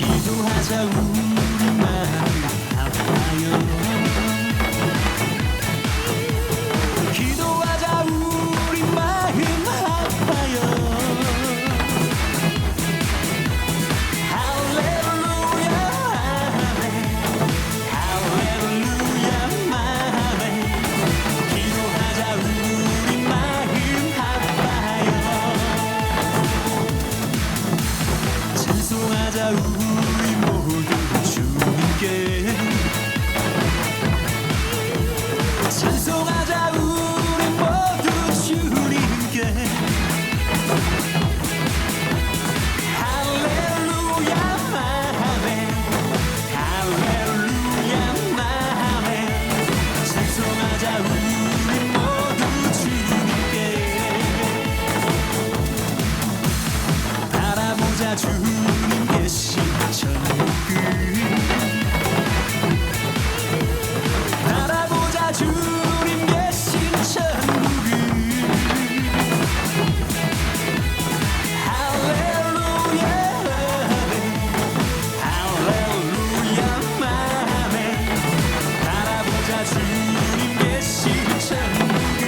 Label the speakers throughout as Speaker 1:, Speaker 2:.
Speaker 1: 기도하자 우리 마음 아파요. 기도하자 우리 마음 아파요. 할렐루야 할렐루야 마음에 기도하자 우리 마음 아파요. 찬송하자 우리 모두 주님께. 찬송하자 우리 모두 주님께. 할렐루야 마음에 할렐루야 마음에 찬송하자 우리 모두 주님께. 바라보자 주님 계신 천국을. 바라보자 주님 계신 천국을. 할렐루야 할렐루야 마음에 바라보자 주님 계신 천국을.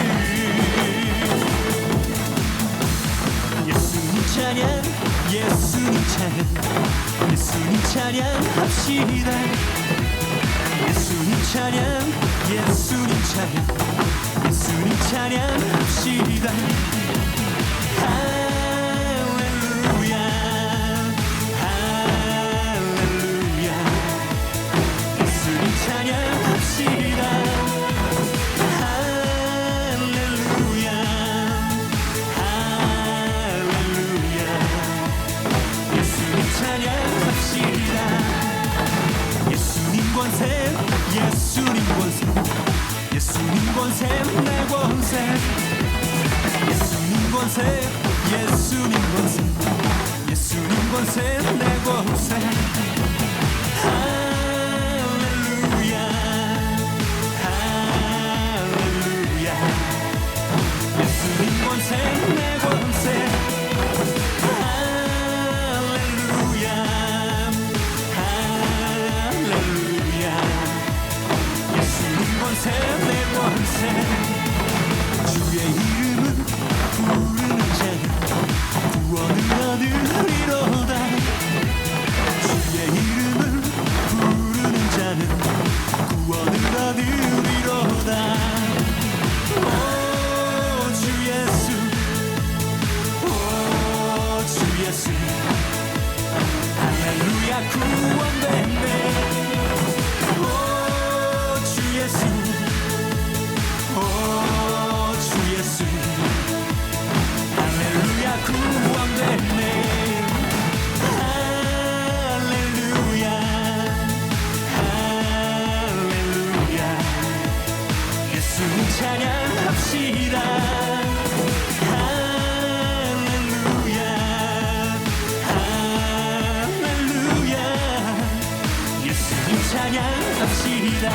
Speaker 1: 예수님 찬양 예수님 찬양 예수님 찬양합시다. 예수님 찬양 예수님 찬양 예수님 찬양합시다. 할렐루야 할렐루야 예수님 찬양합시다. 할렐루야 할렐루야 예수님 찬양합시다. 예수님 권세 예수님 권세 예수님 권세 내 권세. 예수님 권세 예수님 권세 예수님 권세 내 권세. 할렐루야 할렐루야 예수님 권세 내 권세. 할렐루야 할렐루야 예수님 권세 내 권세. 주의 이름은 부르는 자는 구원을 얻으리로다. 주의 이름은 부르는 자는 구원을 얻으리로다. 오 주 예수 오 주 예수 할렐루야 구원됐네. 오 주 예수 오 주 예수 할렐루야 구원됐네. 할렐루야 할렐루야 예수님 찬양합시다. 할렐루야 할렐루야 예수님 찬양합시다.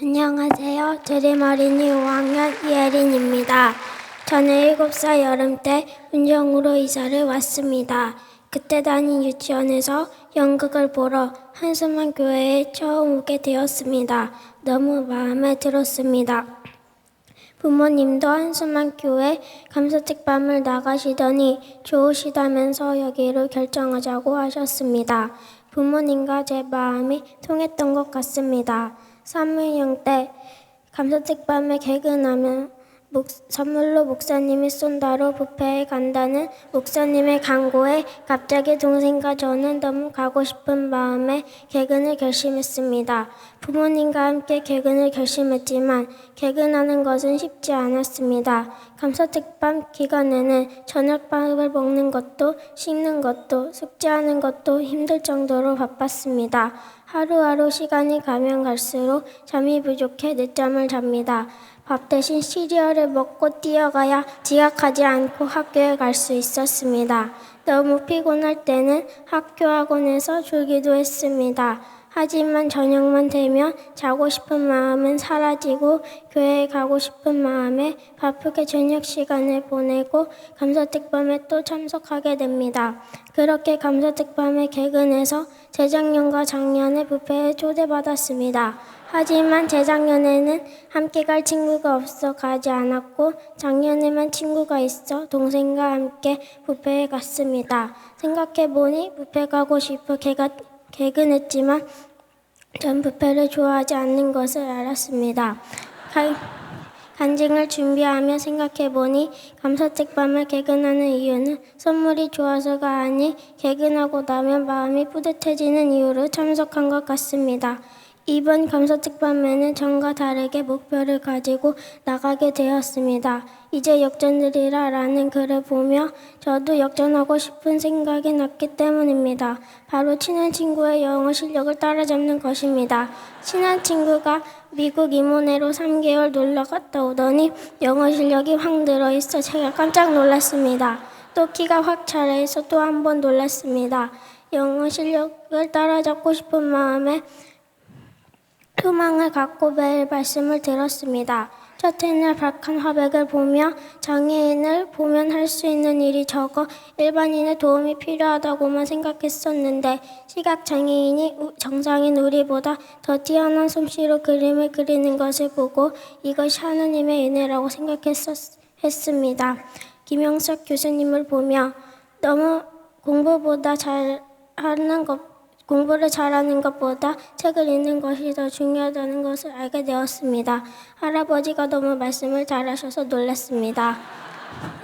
Speaker 2: 안녕하세요. 드림어린이 5학년 이혜린입니다. 저는 7살 여름 때 운정으로 이사를 왔습니다. 그때 다닌 유치원에서 연극을 보러 한수만 교회에 처음 오게 되었습니다. 너무 마음에 들었습니다. 부모님도 한수만 교회 감사책밤을 나가시더니 좋으시다면서 여기로 결정하자고 하셨습니다. 부모님과 제 마음이 통했던 것 같습니다. 3학년 때 감사책밤에 개근하면 선물로 목사님이 쏜다로 뷔페에 간다는 목사님의 강고에 갑자기 동생과 저는 너무 가고 싶은 마음에 개근을 결심했습니다. 부모님과 함께 개근을 결심했지만 개근하는 것은 쉽지 않았습니다. 감사책밤 기간에는 저녁밥을 먹는 것도 씻는 것도 숙제하는 것도 힘들 정도로 바빴습니다. 하루하루 시간이 가면 갈수록 잠이 부족해 늦잠을 잡니다. 밥 대신 시리얼을 먹고 뛰어가야 지각하지 않고 학교에 갈 수 있었습니다. 너무 피곤할 때는 학교 학원에서 졸기도 했습니다. 하지만 저녁만 되면 자고 싶은 마음은 사라지고 교회에 가고 싶은 마음에 바쁘게 저녁 시간을 보내고 감사책밤에 또 참석하게 됩니다. 그렇게 감사책밤에 개근해서 재작년과 작년에 뷔페에 초대받았습니다. 하지만 재작년에는 함께 갈 친구가 없어 가지 않았고 작년에만 친구가 있어 동생과 함께 뷔페에 갔습니다. 생각해보니 뷔페 가고 싶어 개근했지만 전 뷔페를 좋아하지 않는 것을 알았습니다. 간증을 준비하며 생각해보니 감사책밤을 개근하는 이유는 선물이 좋아서가 아닌 개근하고 나면 마음이 뿌듯해지는 이유로 참석한 것 같습니다. 이번 감사책밤에는 전과 다르게 목표를 가지고 나가게 되었습니다. 이제 역전되리라 라는 글을 보며 저도 역전하고 싶은 생각이 났기 때문입니다. 바로 친한 친구의 영어 실력을 따라잡는 것입니다. 친한 친구가 미국 이모네로 3개월 놀러 갔다 오더니 영어 실력이 확 늘어있어 제가 깜짝 놀랐습니다. 또 키가 확 자라서 또 한 번 놀랐습니다. 영어 실력을 따라잡고 싶은 마음에 소망을 갖고 매일 말씀을 들었습니다. 첫째 날 박한 화백을 보며 장애인을 보면 할 수 있는 일이 적어 일반인의 도움이 필요하다고만 생각했었는데 시각장애인이 정상인 우리보다 더 뛰어난 솜씨로 그림을 그리는 것을 보고 이것이 하나님의 은혜라고 생각했습니다. 김영석 교수님을 보며 너무 공부를 잘하는 것보다 책을 읽는 것이 더 중요하다는 것을 알게 되었습니다. 할아버지가 너무 말씀을 잘하셔서 놀랐습니다.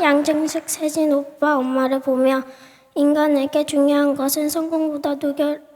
Speaker 2: 양정식 세진 오빠 엄마를 보며 인간에게 중요한 것은 성공보다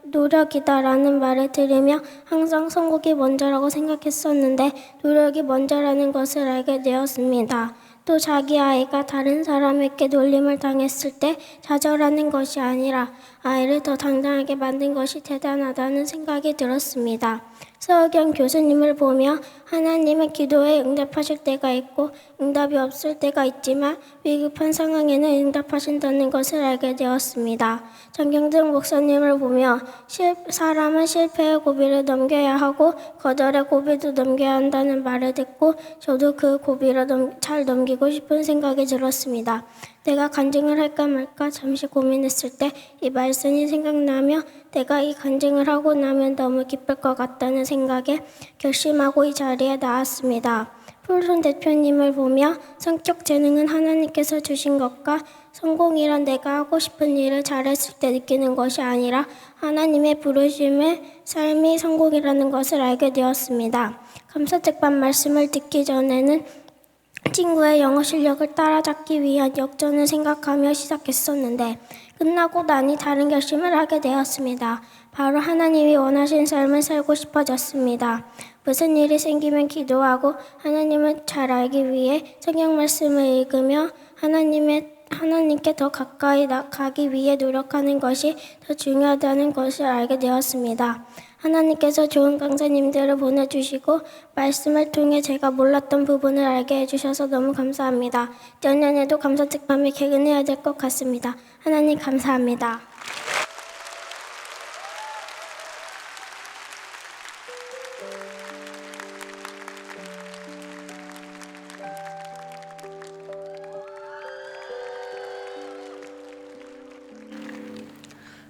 Speaker 2: 노력이다라는 말을 들으며 항상 성공이 먼저라고 생각했었는데 노력이 먼저라는 것을 알게 되었습니다. 또 자기 아이가 다른 사람에게 놀림을 당했을 때 좌절하는 것이 아니라 아이를 더 당당하게 만든 것이 대단하다는 생각이 들었습니다. 서우경 교수님을 보며 하나님의 기도에 응답하실 때가 있고 응답이 없을 때가 있지만 위급한 상황에는 응답하신다는 것을 알게 되었습니다. 장경등 목사님을 보며 사람은 실패의 고비를 넘겨야 하고 거절의 고비도 넘겨야 한다는 말을 듣고 저도 그 고비를 잘 넘기고 싶은 생각이 들었습니다. 내가 간증을 할까 말까 잠시 고민했을 때 이 말씀이 생각나며 내가 이 간증을 하고 나면 너무 기쁠 것 같다는 생각에 결심하고 이 자리에 나왔습니다. 폴손 대표님을 보며 성격 재능은 하나님께서 주신 것과 성공이란 내가 하고 싶은 일을 잘했을 때 느끼는 것이 아니라 하나님의 부르심의 삶이 성공이라는 것을 알게 되었습니다. 감사책밤 말씀을 듣기 전에는 친구의 영어 실력을 따라잡기 위한 역전을 생각하며 시작했었는데 끝나고 나니 다른 결심을 하게 되었습니다. 바로 하나님이 원하신 삶을 살고 싶어졌습니다. 무슨 일이 생기면 기도하고 하나님을 잘 알기 위해 성경 말씀을 읽으며 하나님께 더 가까이 가기 위해 노력하는 것이 더 중요하다는 것을 알게 되었습니다. 하나님께서 좋은 강사님들을 보내주시고 말씀을 통해 제가 몰랐던 부분을 알게 해주셔서 너무 감사합니다. 내년에도 감사책밤에 개근해야 될 것 같습니다. 하나님 감사합니다.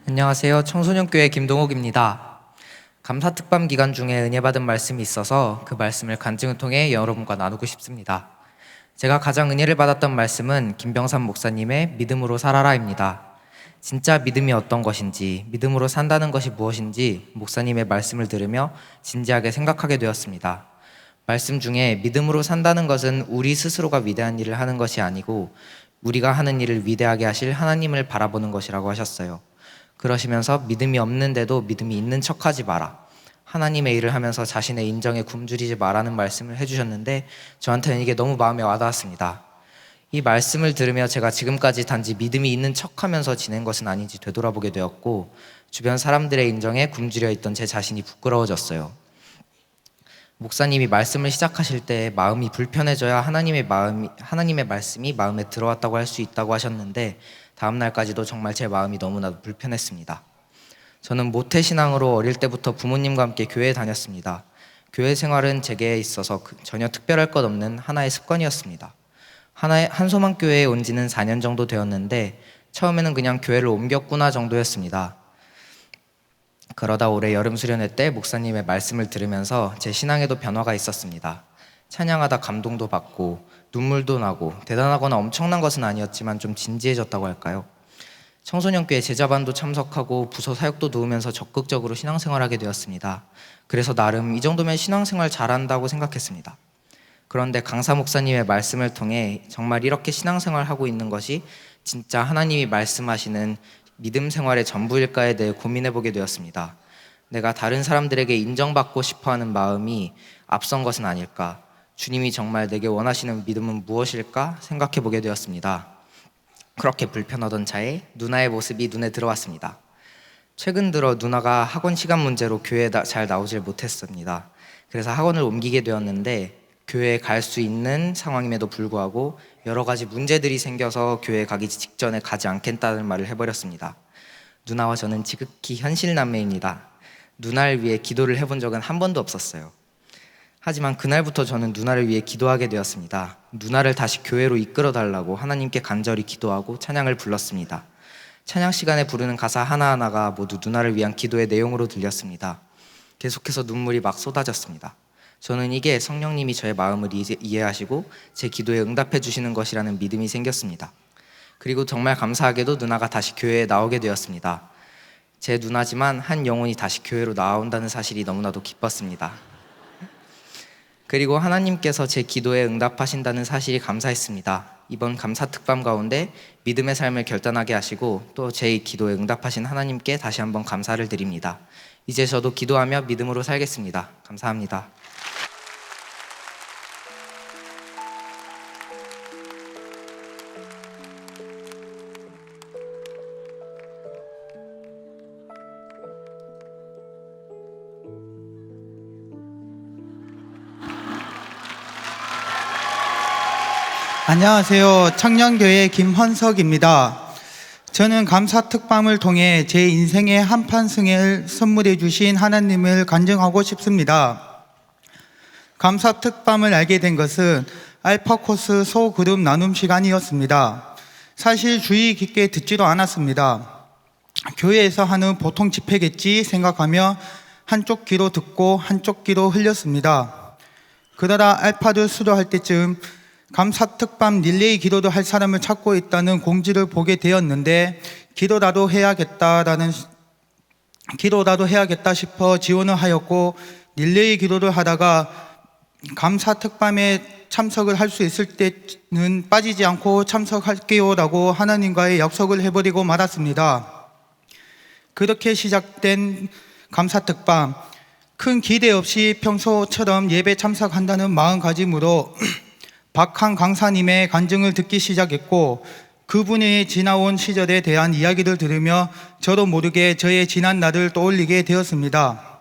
Speaker 3: 안녕하세요. 청소년교회 김동욱입니다. 감사특밤 기간 중에 은혜 받은 말씀이 있어서 그 말씀을 간증을 통해 여러분과 나누고 싶습니다. 제가 가장 은혜를 받았던 말씀은 김병삼 목사님의 믿음으로 살아라입니다. 진짜 믿음이 어떤 것인지, 믿음으로 산다는 것이 무엇인지 목사님의 말씀을 들으며 진지하게 생각하게 되었습니다. 말씀 중에 믿음으로 산다는 것은 우리 스스로가 위대한 일을 하는 것이 아니고 우리가 하는 일을 위대하게 하실 하나님을 바라보는 것이라고 하셨어요. 그러시면서 믿음이 없는데도 믿음이 있는 척하지 마라. 하나님의 일을 하면서 자신의 인정에 굶주리지 마라는 말씀을 해주셨는데 저한테는 이게 너무 마음에 와닿았습니다. 이 말씀을 들으며 제가 지금까지 단지 믿음이 있는 척하면서 지낸 것은 아닌지 되돌아보게 되었고 주변 사람들의 인정에 굶주려 있던 제 자신이 부끄러워졌어요. 목사님이 말씀을 시작하실 때 마음이 불편해져야 하나님의 말씀이 마음에 들어왔다고 할 수 있다고 하셨는데 다음 날까지도 정말 제 마음이 너무나도 불편했습니다. 저는 모태신앙으로 어릴 때부터 부모님과 함께 교회에 다녔습니다. 교회 생활은 제게 있어서 전혀 특별할 것 없는 하나의 습관이었습니다. 한소망교회에 온 지는 4년 정도 되었는데 처음에는 그냥 교회를 옮겼구나 정도였습니다. 그러다 올해 여름 수련회 때 목사님의 말씀을 들으면서 제 신앙에도 변화가 있었습니다. 찬양하다 감동도 받고 눈물도 나고 대단하거나 엄청난 것은 아니었지만 좀 진지해졌다고 할까요? 청소년교회 제자반도 참석하고 부서 사역도 도우면서 적극적으로 신앙생활하게 되었습니다. 그래서 나름 이 정도면 신앙생활 잘한다고 생각했습니다. 그런데 강사 목사님의 말씀을 통해 정말 이렇게 신앙생활하고 있는 것이 진짜 하나님이 말씀하시는 믿음 생활의 전부일까에 대해 고민해보게 되었습니다. 내가 다른 사람들에게 인정받고 싶어하는 마음이 앞선 것은 아닐까? 주님이 정말 내게 원하시는 믿음은 무엇일까 생각해보게 되었습니다. 그렇게 불편하던 차에 누나의 모습이 눈에 들어왔습니다. 최근 들어 누나가 학원 시간 문제로 교회에 잘 나오질 못했습니다. 그래서 학원을 옮기게 되었는데 교회에 갈 수 있는 상황임에도 불구하고 여러 가지 문제들이 생겨서 교회에 가기 직전에 가지 않겠다는 말을 해버렸습니다. 누나와 저는 지극히 현실남매입니다. 누나를 위해 기도를 해본 적은 한 번도 없었어요. 하지만 그날부터 저는 누나를 위해 기도하게 되었습니다. 누나를 다시 교회로 이끌어달라고 하나님께 간절히 기도하고 찬양을 불렀습니다. 찬양 시간에 부르는 가사 하나하나가 모두 누나를 위한 기도의 내용으로 들렸습니다. 계속해서 눈물이 막 쏟아졌습니다. 저는 이게 성령님이 저의 마음을 이해하시고 제 기도에 응답해 주시는 것이라는 믿음이 생겼습니다. 그리고 정말 감사하게도 누나가 다시 교회에 나오게 되었습니다. 제 누나지만 한 영혼이 다시 교회로 나온다는 사실이 너무나도 기뻤습니다. 그리고 하나님께서 제 기도에 응답하신다는 사실이 감사했습니다. 이번 감사특밤 가운데 믿음의 삶을 결단하게 하시고 또 제 기도에 응답하신 하나님께 다시 한번 감사를 드립니다. 이제 저도 기도하며 믿음으로 살겠습니다. 감사합니다.
Speaker 4: 안녕하세요. 청년교회 김헌석입니다. 저는 감사특밤을 통해 제 인생의 한판승을 선물해 주신 하나님을 간증하고 싶습니다. 감사특밤을 알게 된 것은 알파코스 소그룹 나눔 시간이었습니다. 사실 주의 깊게 듣지도 않았습니다. 교회에서 하는 보통 집회겠지 생각하며 한쪽 귀로 듣고 한쪽 귀로 흘렸습니다. 그러다 알파를 수료할 때쯤 감사특밤 릴레이 기도도 할 사람을 찾고 있다는 공지를 보게 되었는데 기도라도 해야겠다 싶어 지원을 하였고 릴레이 기도를 하다가 감사특밤에 참석을 할 수 있을 때는 빠지지 않고 참석할게요라고 하나님과의 약속을 해버리고 말았습니다. 그렇게 시작된 감사특밤, 큰 기대 없이 평소처럼 예배 참석한다는 마음가짐으로 박한 강사님의 간증을 듣기 시작했고 그분이 지나온 시절에 대한 이야기를 들으며 저도 모르게 저의 지난 날을 떠올리게 되었습니다.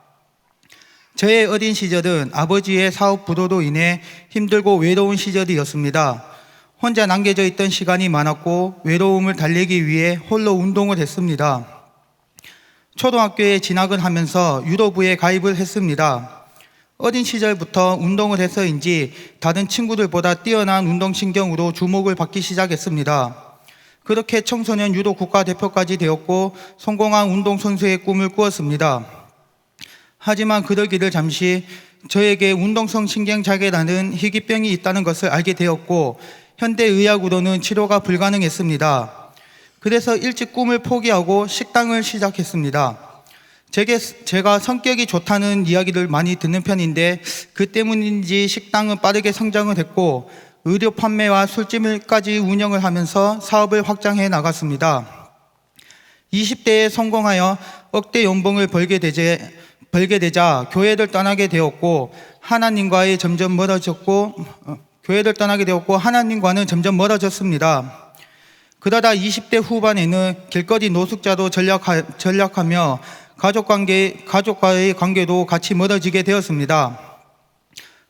Speaker 4: 저의 어린 시절은 아버지의 사업 부도로 인해 힘들고 외로운 시절이었습니다. 혼자 남겨져 있던 시간이 많았고 외로움을 달래기 위해 홀로 운동을 했습니다. 초등학교에 진학을 하면서 유도부에 가입을 했습니다. 어린 시절부터 운동을 해서인지 다른 친구들보다 뛰어난 운동신경으로 주목을 받기 시작했습니다. 그렇게 청소년 유도 국가대표까지 되었고 성공한 운동선수의 꿈을 꾸었습니다. 하지만 그러기를 잠시 저에게 운동성 신경장애라는 희귀병이 있다는 것을 알게 되었고 현대의학으로는 치료가 불가능했습니다. 그래서 일찍 꿈을 포기하고 식당을 시작했습니다. 제가 성격이 좋다는 이야기를 많이 듣는 편인데 그 때문인지 식당은 빠르게 성장을 했고 의료 판매와 술집을까지 운영을 하면서 사업을 확장해 나갔습니다. 20대에 성공하여 억대 연봉을 벌게 되자 교회를 떠나게 되었고 하나님과는 점점 멀어졌습니다. 그러다 20대 후반에는 길거리 노숙자로 전락하며 가족과의 관계도 같이 멀어지게 되었습니다.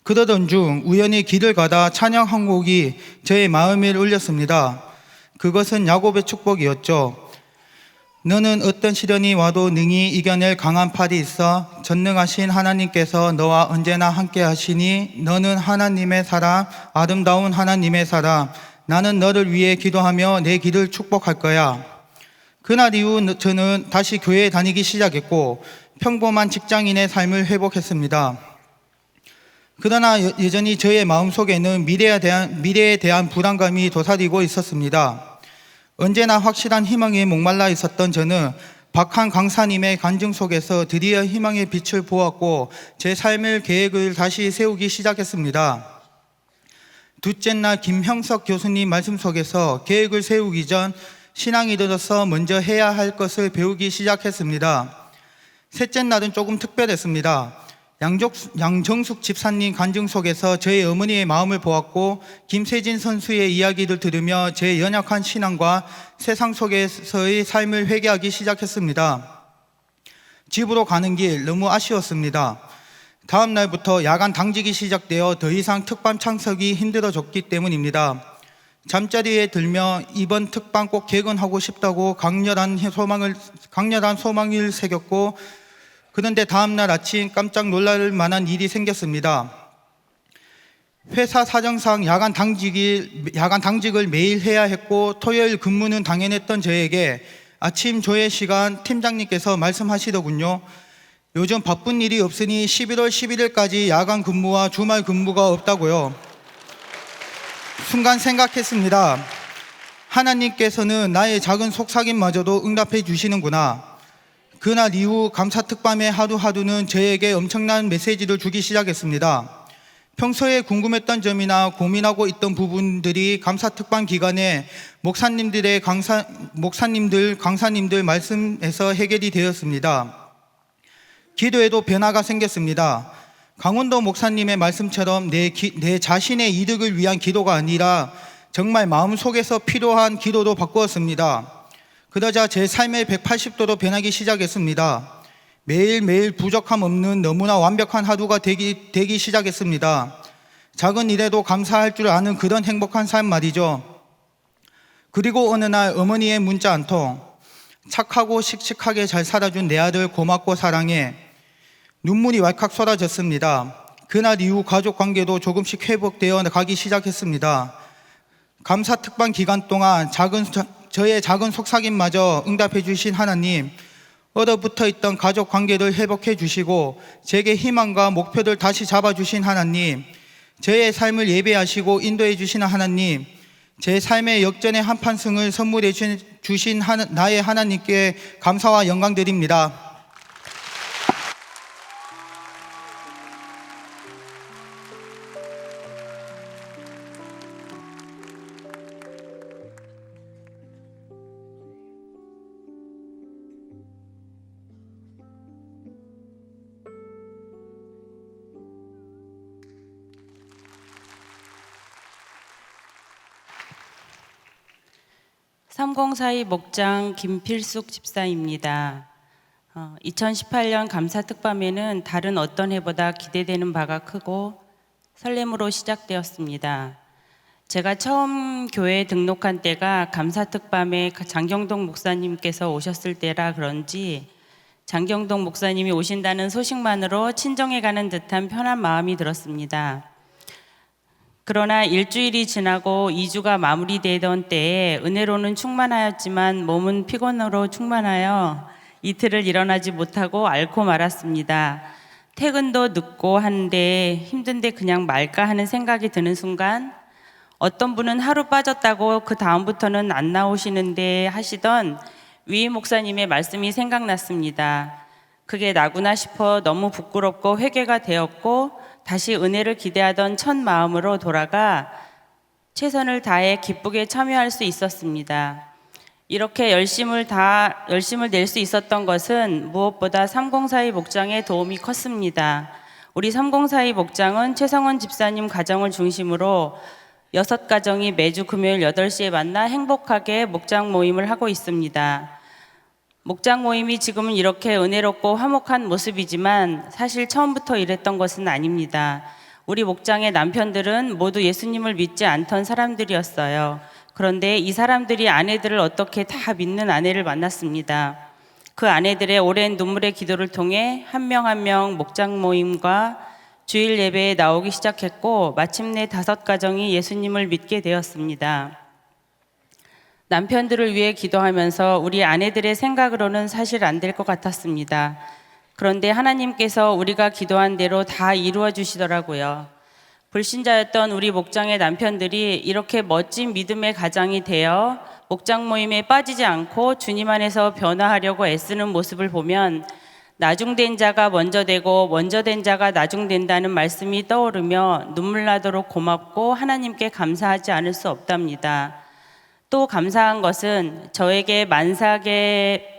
Speaker 4: 그러던 중 우연히 길을 가다 찬양 한 곡이 저의 마음에 울렸습니다. 그것은 야곱의 축복이었죠. 너는 어떤 시련이 와도 능히 이겨낼 강한 팔이 있어 전능하신 하나님께서 너와 언제나 함께 하시니 너는 하나님의 사람, 아름다운 하나님의 사람, 나는 너를 위해 기도하며 내 길을 축복할 거야. 그날 이후 저는 다시 교회에 다니기 시작했고 평범한 직장인의 삶을 회복했습니다. 그러나 여전히 저의 마음속에는 미래에 대한 불안감이 도사리고 있었습니다. 언제나 확실한 희망에 목말라 있었던 저는 박한 강사님의 간증 속에서 드디어 희망의 빛을 보았고 제 삶의 계획을 다시 세우기 시작했습니다. 둘째 날 김형석 교수님 말씀 속에서 계획을 세우기 전 신앙이 들어서 먼저 해야 할 것을 배우기 시작했습니다. 셋째 날은 조금 특별했습니다. 양정숙 집사님 간증 속에서 저희 어머니의 마음을 보았고 김세진 선수의 이야기를 들으며 제 연약한 신앙과 세상 속에서의 삶을 회개하기 시작했습니다. 집으로 가는 길 너무 아쉬웠습니다. 다음 날부터 야간 당직이 시작되어 더 이상 특반 참석이 힘들어졌기 때문입니다. 잠자리에 들며 이번 특반 꼭 개근하고 싶다고 강렬한 소망을 새겼고 그런데 다음날 아침 깜짝 놀랄 만한 일이 생겼습니다. 회사 사정상 야간 당직을 매일 해야 했고 토요일 근무는 당연했던 저에게 아침 조회 시간 팀장님께서 말씀하시더군요. 요즘 바쁜 일이 없으니 11월 11일까지 야간 근무와 주말 근무가 없다고요. 순간 생각했습니다. 하나님께서는 나의 작은 속삭임마저도 응답해 주시는구나. 그날 이후 감사특밤의 하루하루는 저에게 엄청난 메시지를 주기 시작했습니다. 평소에 궁금했던 점이나 고민하고 있던 부분들이 감사특밤 기간에 강사님들 말씀에서 해결이 되었습니다. 기도에도 변화가 생겼습니다. 강원도 목사님의 말씀처럼 내 자신의 이득을 위한 기도가 아니라 정말 마음속에서 필요한 기도로 바꾸었습니다. 그러자 제 삶의 180도로 변하기 시작했습니다. 매일매일 부족함 없는 너무나 완벽한 하루가 되기 시작했습니다. 작은 일에도 감사할 줄 아는 그런 행복한 삶 말이죠. 그리고 어느 날 어머니의 문자 한 통. 착하고 씩씩하게 잘 살아준 내 아들 고맙고 사랑해. 눈물이 왈칵 쏟아졌습니다. 그날 이후 가족 관계도 조금씩 회복되어 가기 시작했습니다. 감사특반 기간 동안 저의 작은 속삭임마저 응답해 주신 하나님, 얼어붙어 있던 가족 관계를 회복해 주시고 제게 희망과 목표를 다시 잡아주신 하나님, 저의 삶을 예배하시고 인도해 주시는 하나님, 제 삶의 역전의 한판승을 선물해 주신 나의 하나님께 감사와 영광 드립니다.
Speaker 5: 삼공사의 목장 김필숙 집사입니다. 2018년 감사특밤에는 다른 어떤 해보다 기대되는 바가 크고 설렘으로 시작되었습니다. 제가 처음 교회에 등록한 때가 감사특밤에 장경동 목사님께서 오셨을 때라 그런지 장경동 목사님이 오신다는 소식만으로 친정에 가는 듯한 편한 마음이 들었습니다. 그러나 일주일이 지나고 2주가 마무리되던 때에 은혜로는 충만하였지만 몸은 피곤으로 충만하여 이틀을 일어나지 못하고 앓고 말았습니다. 퇴근도 늦고 하는데 힘든데 그냥 말까 하는 생각이 드는 순간 어떤 분은 하루 빠졌다고 그 다음부터는 안 나오시는데 하시던 위 목사님의 말씀이 생각났습니다. 그게 나구나 싶어 너무 부끄럽고 회개가 되었고 다시 은혜를 기대하던 첫 마음으로 돌아가 최선을 다해 기쁘게 참여할 수 있었습니다. 이렇게 열심을 낼 수 있었던 것은 무엇보다 304의 목장의 도움이 컸습니다. 우리 304의 목장은 최성원 집사님 가정을 중심으로 6가정이 매주 금요일 8시에 만나 행복하게 목장 모임을 하고 있습니다. 목장 모임이 지금은 이렇게 은혜롭고 화목한 모습이지만 사실 처음부터 이랬던 것은 아닙니다. 우리 목장의 남편들은 모두 예수님을 믿지 않던 사람들이었어요. 그런데 이 사람들이 아내들을 어떻게 다 믿는 아내를 만났습니다. 그 아내들의 오랜 눈물의 기도를 통해 한 명 한 명 목장 모임과 주일 예배에 나오기 시작했고 마침내 5가정이 예수님을 믿게 되었습니다. 남편들을 위해 기도하면서 우리 아내들의 생각으로는 사실 안 될 것 같았습니다. 그런데 하나님께서 우리가 기도한 대로 다 이루어 주시더라고요. 불신자였던 우리 목장의 남편들이 이렇게 멋진 믿음의 가장이 되어 목장 모임에 빠지지 않고 주님 안에서 변화하려고 애쓰는 모습을 보면 나중된 자가 먼저 되고 먼저 된 자가 나중된다는 말씀이 떠오르며 눈물 나도록 고맙고 하나님께 감사하지 않을 수 없답니다. 또 감사한 것은 저에게 만삭의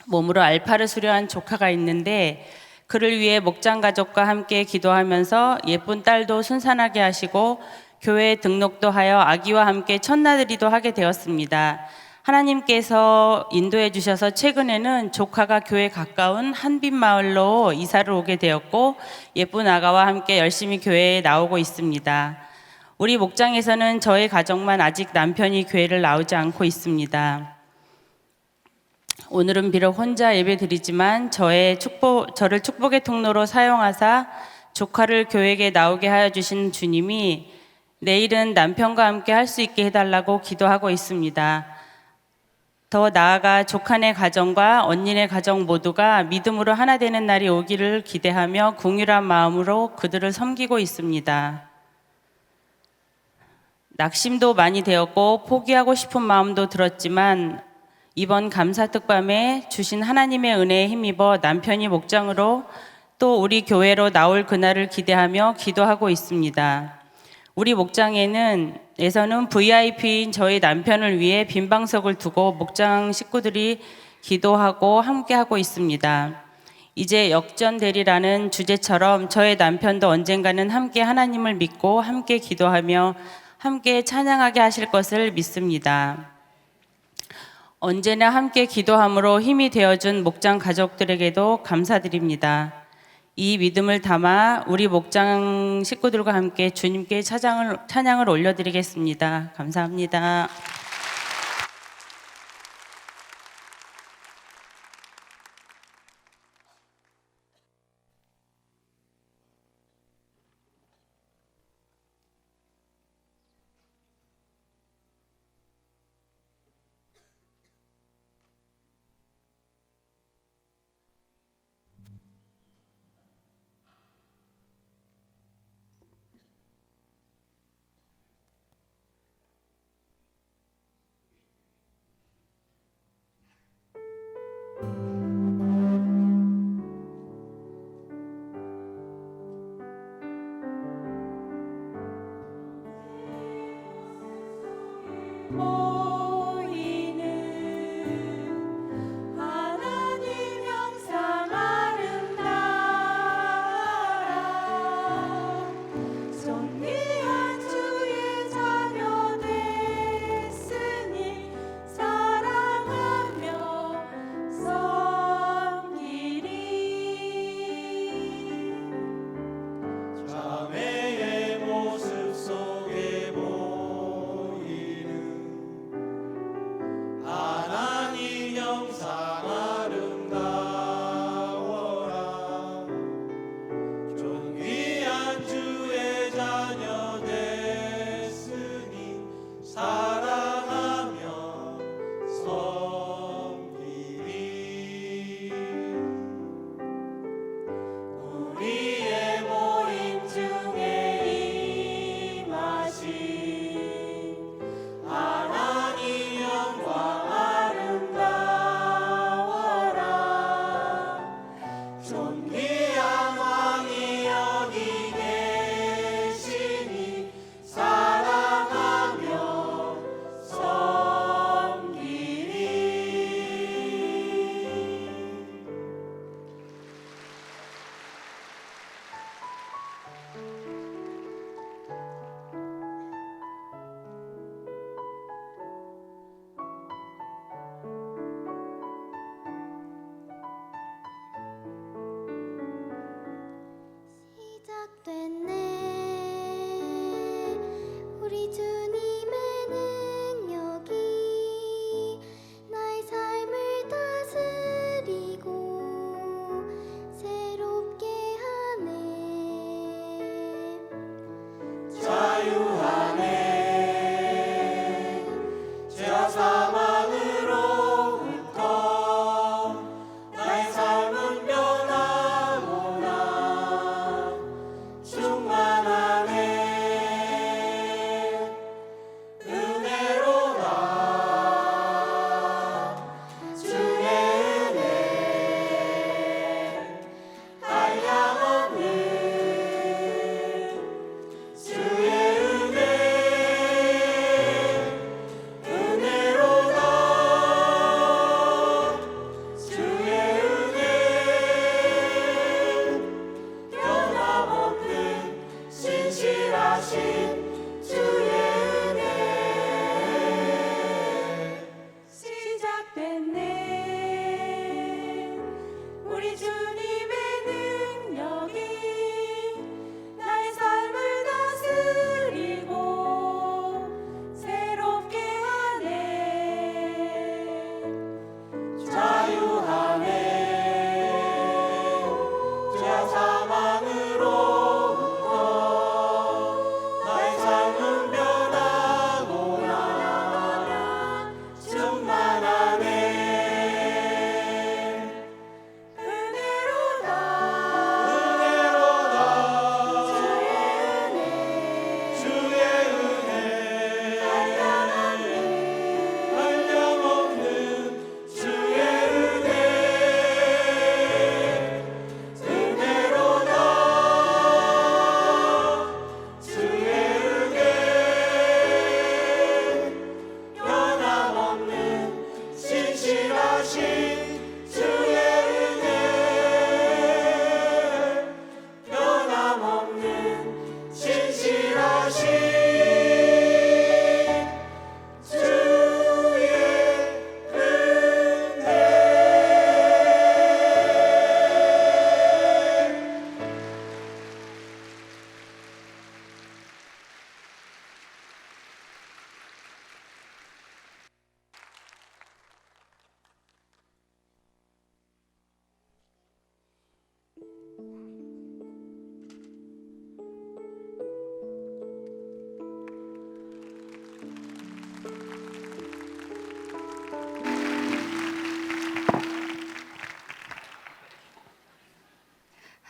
Speaker 5: 몸으로 알파를 수료한 조카가 있는데 그를 위해 목장 가족과 함께 기도하면서 예쁜 딸도 순산하게 하시고 교회에 등록도 하여 아기와 함께 첫나들이도 하게 되었습니다. 하나님께서 인도해 주셔서 최근에는 조카가 교회 가까운 한빛마을로 이사를 오게 되었고 예쁜 아가와 함께 열심히 교회에 나오고 있습니다. 우리 목장에서는 저의 가정만 아직 남편이 교회를 나오지 않고 있습니다. 오늘은 비록 혼자 예배드리지만 저를 축복의 통로로 사용하사 조카를 교회에 나오게 하여 주신 주님이 내일은 남편과 함께 할 수 있게 해달라고 기도하고 있습니다. 더 나아가 조카네 가정과 언니네 가정 모두가 믿음으로 하나 되는 날이 오기를 기대하며 긍휼한 마음으로 그들을 섬기고 있습니다. 낙심도 많이 되었고 포기하고 싶은 마음도 들었지만 이번 감사 특밤에 주신 하나님의 은혜에 힘입어 남편이 목장으로 또 우리 교회로 나올 그날을 기대하며 기도하고 있습니다. 우리 목장에서는 VIP인 저희 남편을 위해 빈 방석을 두고 목장 식구들이 기도하고 함께하고 있습니다. 이제 역전되리라는 주제처럼 저의 남편도 언젠가는 함께 하나님을 믿고 함께 기도하며 함께 찬양하게 하실 것을 믿습니다. 언제나 함께 기도함으로 힘이 되어준 목장 가족들에게도 감사드립니다. 이 믿음을 담아 우리 목장 식구들과 함께 주님께 찬양을 올려드리겠습니다. 감사합니다.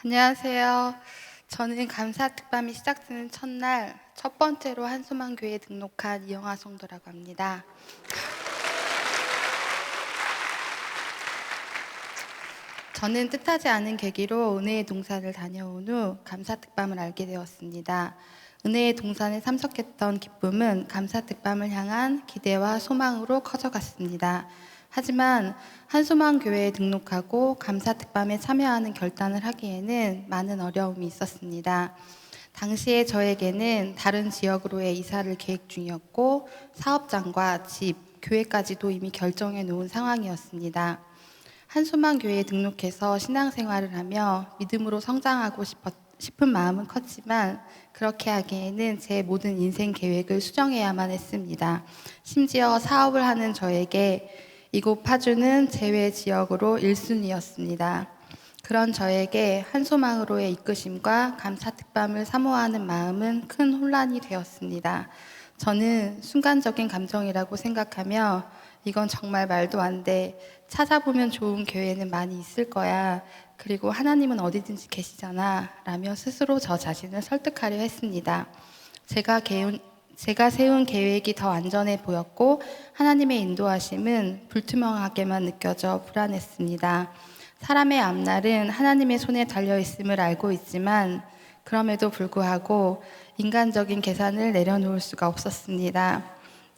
Speaker 6: 안녕하세요. 저는 감사 특밤이 시작되는 첫날 첫 번째로 한소망교회에 등록한 이영아 성도라고 합니다. 저는 뜻하지 않은 계기로 은혜의 동산을 다녀온 후 감사 특밤을 알게 되었습니다. 은혜의 동산에 참석했던 기쁨은 감사 특밤을 향한 기대와 소망으로 커져갔습니다. 하지만 한소망교회에 등록하고 감사 특밤에 참여하는 결단을 하기에는 많은 어려움이 있었습니다. 당시에 저에게는 다른 지역으로의 이사를 계획 중이었고 사업장과 집, 교회까지도 이미 결정해 놓은 상황이었습니다. 한소망교회에 등록해서 신앙생활을 하며 믿음으로 성장하고 싶은 마음은 컸지만 그렇게 하기에는 제 모든 인생 계획을 수정해야만 했습니다. 심지어 사업을 하는 저에게 이곳 파주는 제외 지역으로 1순위였습니다. 그런 저에게 한소망으로의 이끄심과 감사 특밤을 사모하는 마음은 큰 혼란이 되었습니다. 저는 순간적인 감정이라고 생각하며 이건 정말 말도 안 돼. 찾아보면 좋은 교회는 많이 있을 거야. 그리고 하나님은 어디든지 계시잖아. 라며 스스로 저 자신을 설득하려 했습니다. 제가 세운 계획이 더 안전해 보였고 하나님의 인도하심은 불투명하게만 느껴져 불안했습니다. 사람의 앞날은 하나님의 손에 달려있음을 알고 있지만 그럼에도 불구하고 인간적인 계산을 내려놓을 수가 없었습니다.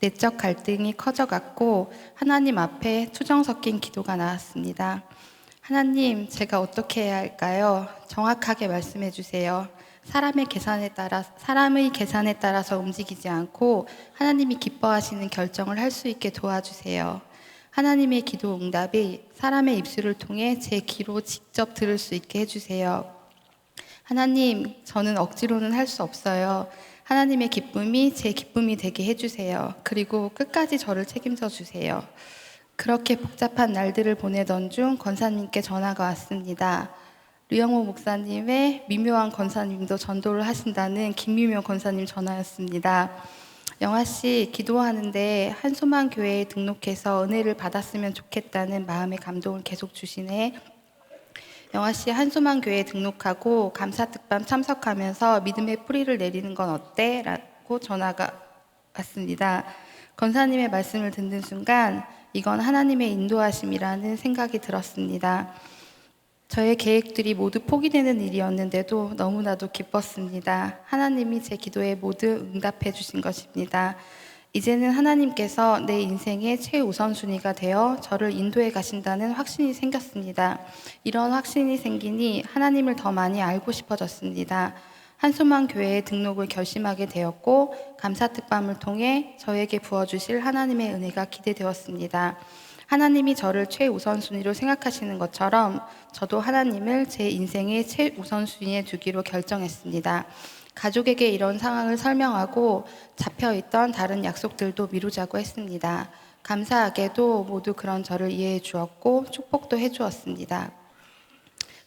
Speaker 6: 내적 갈등이 커져갔고 하나님 앞에 투정 섞인 기도가 나왔습니다. 하나님, 제가 어떻게 해야 할까요? 정확하게 말씀해 주세요. 사람의 계산에 따라서 움직이지 않고 하나님이 기뻐하시는 결정을 할 수 있게 도와주세요. 하나님의 기도 응답이 사람의 입술을 통해 제 귀로 직접 들을 수 있게 해주세요. 하나님, 저는 억지로는 할 수 없어요. 하나님의 기쁨이 제 기쁨이 되게 해주세요. 그리고 끝까지 저를 책임져 주세요. 그렇게 복잡한 날들을 보내던 중 권사님께 전화가 왔습니다. 류영호 목사님의 미묘한 권사님도 전도를 하신다는 김미묘 권사님 전화였습니다. 영아씨, 기도하는데 한소망교회에 등록해서 은혜를 받았으면 좋겠다는 마음의 감동을 계속 주시네. 영아씨, 한소망교회에 등록하고 감사특밤 참석하면서 믿음의 뿌리를 내리는 건 어때? 라고 전화가 왔습니다. 권사님의 말씀을 듣는 순간 이건 하나님의 인도하심이라는 생각이 들었습니다. 저의 계획들이 모두 포기되는 일이었는데도 너무나도 기뻤습니다. 하나님이 제 기도에 모두 응답해 주신 것입니다. 이제는 하나님께서 내 인생의 최우선순위가 되어 저를 인도해 가신다는 확신이 생겼습니다. 이런 확신이 생기니 하나님을 더 많이 알고 싶어졌습니다. 한소망 교회에 등록을 결심하게 되었고 감사특밤을 통해 저에게 부어주실 하나님의 은혜가 기대되었습니다. 하나님이 저를 최우선순위로 생각하시는 것처럼 저도 하나님을 제 인생의 최우선순위에 두기로 결정했습니다. 가족에게 이런 상황을 설명하고 잡혀있던 다른 약속들도 미루자고 했습니다. 감사하게도 모두 그런 저를 이해해 주었고 축복도 해 주었습니다.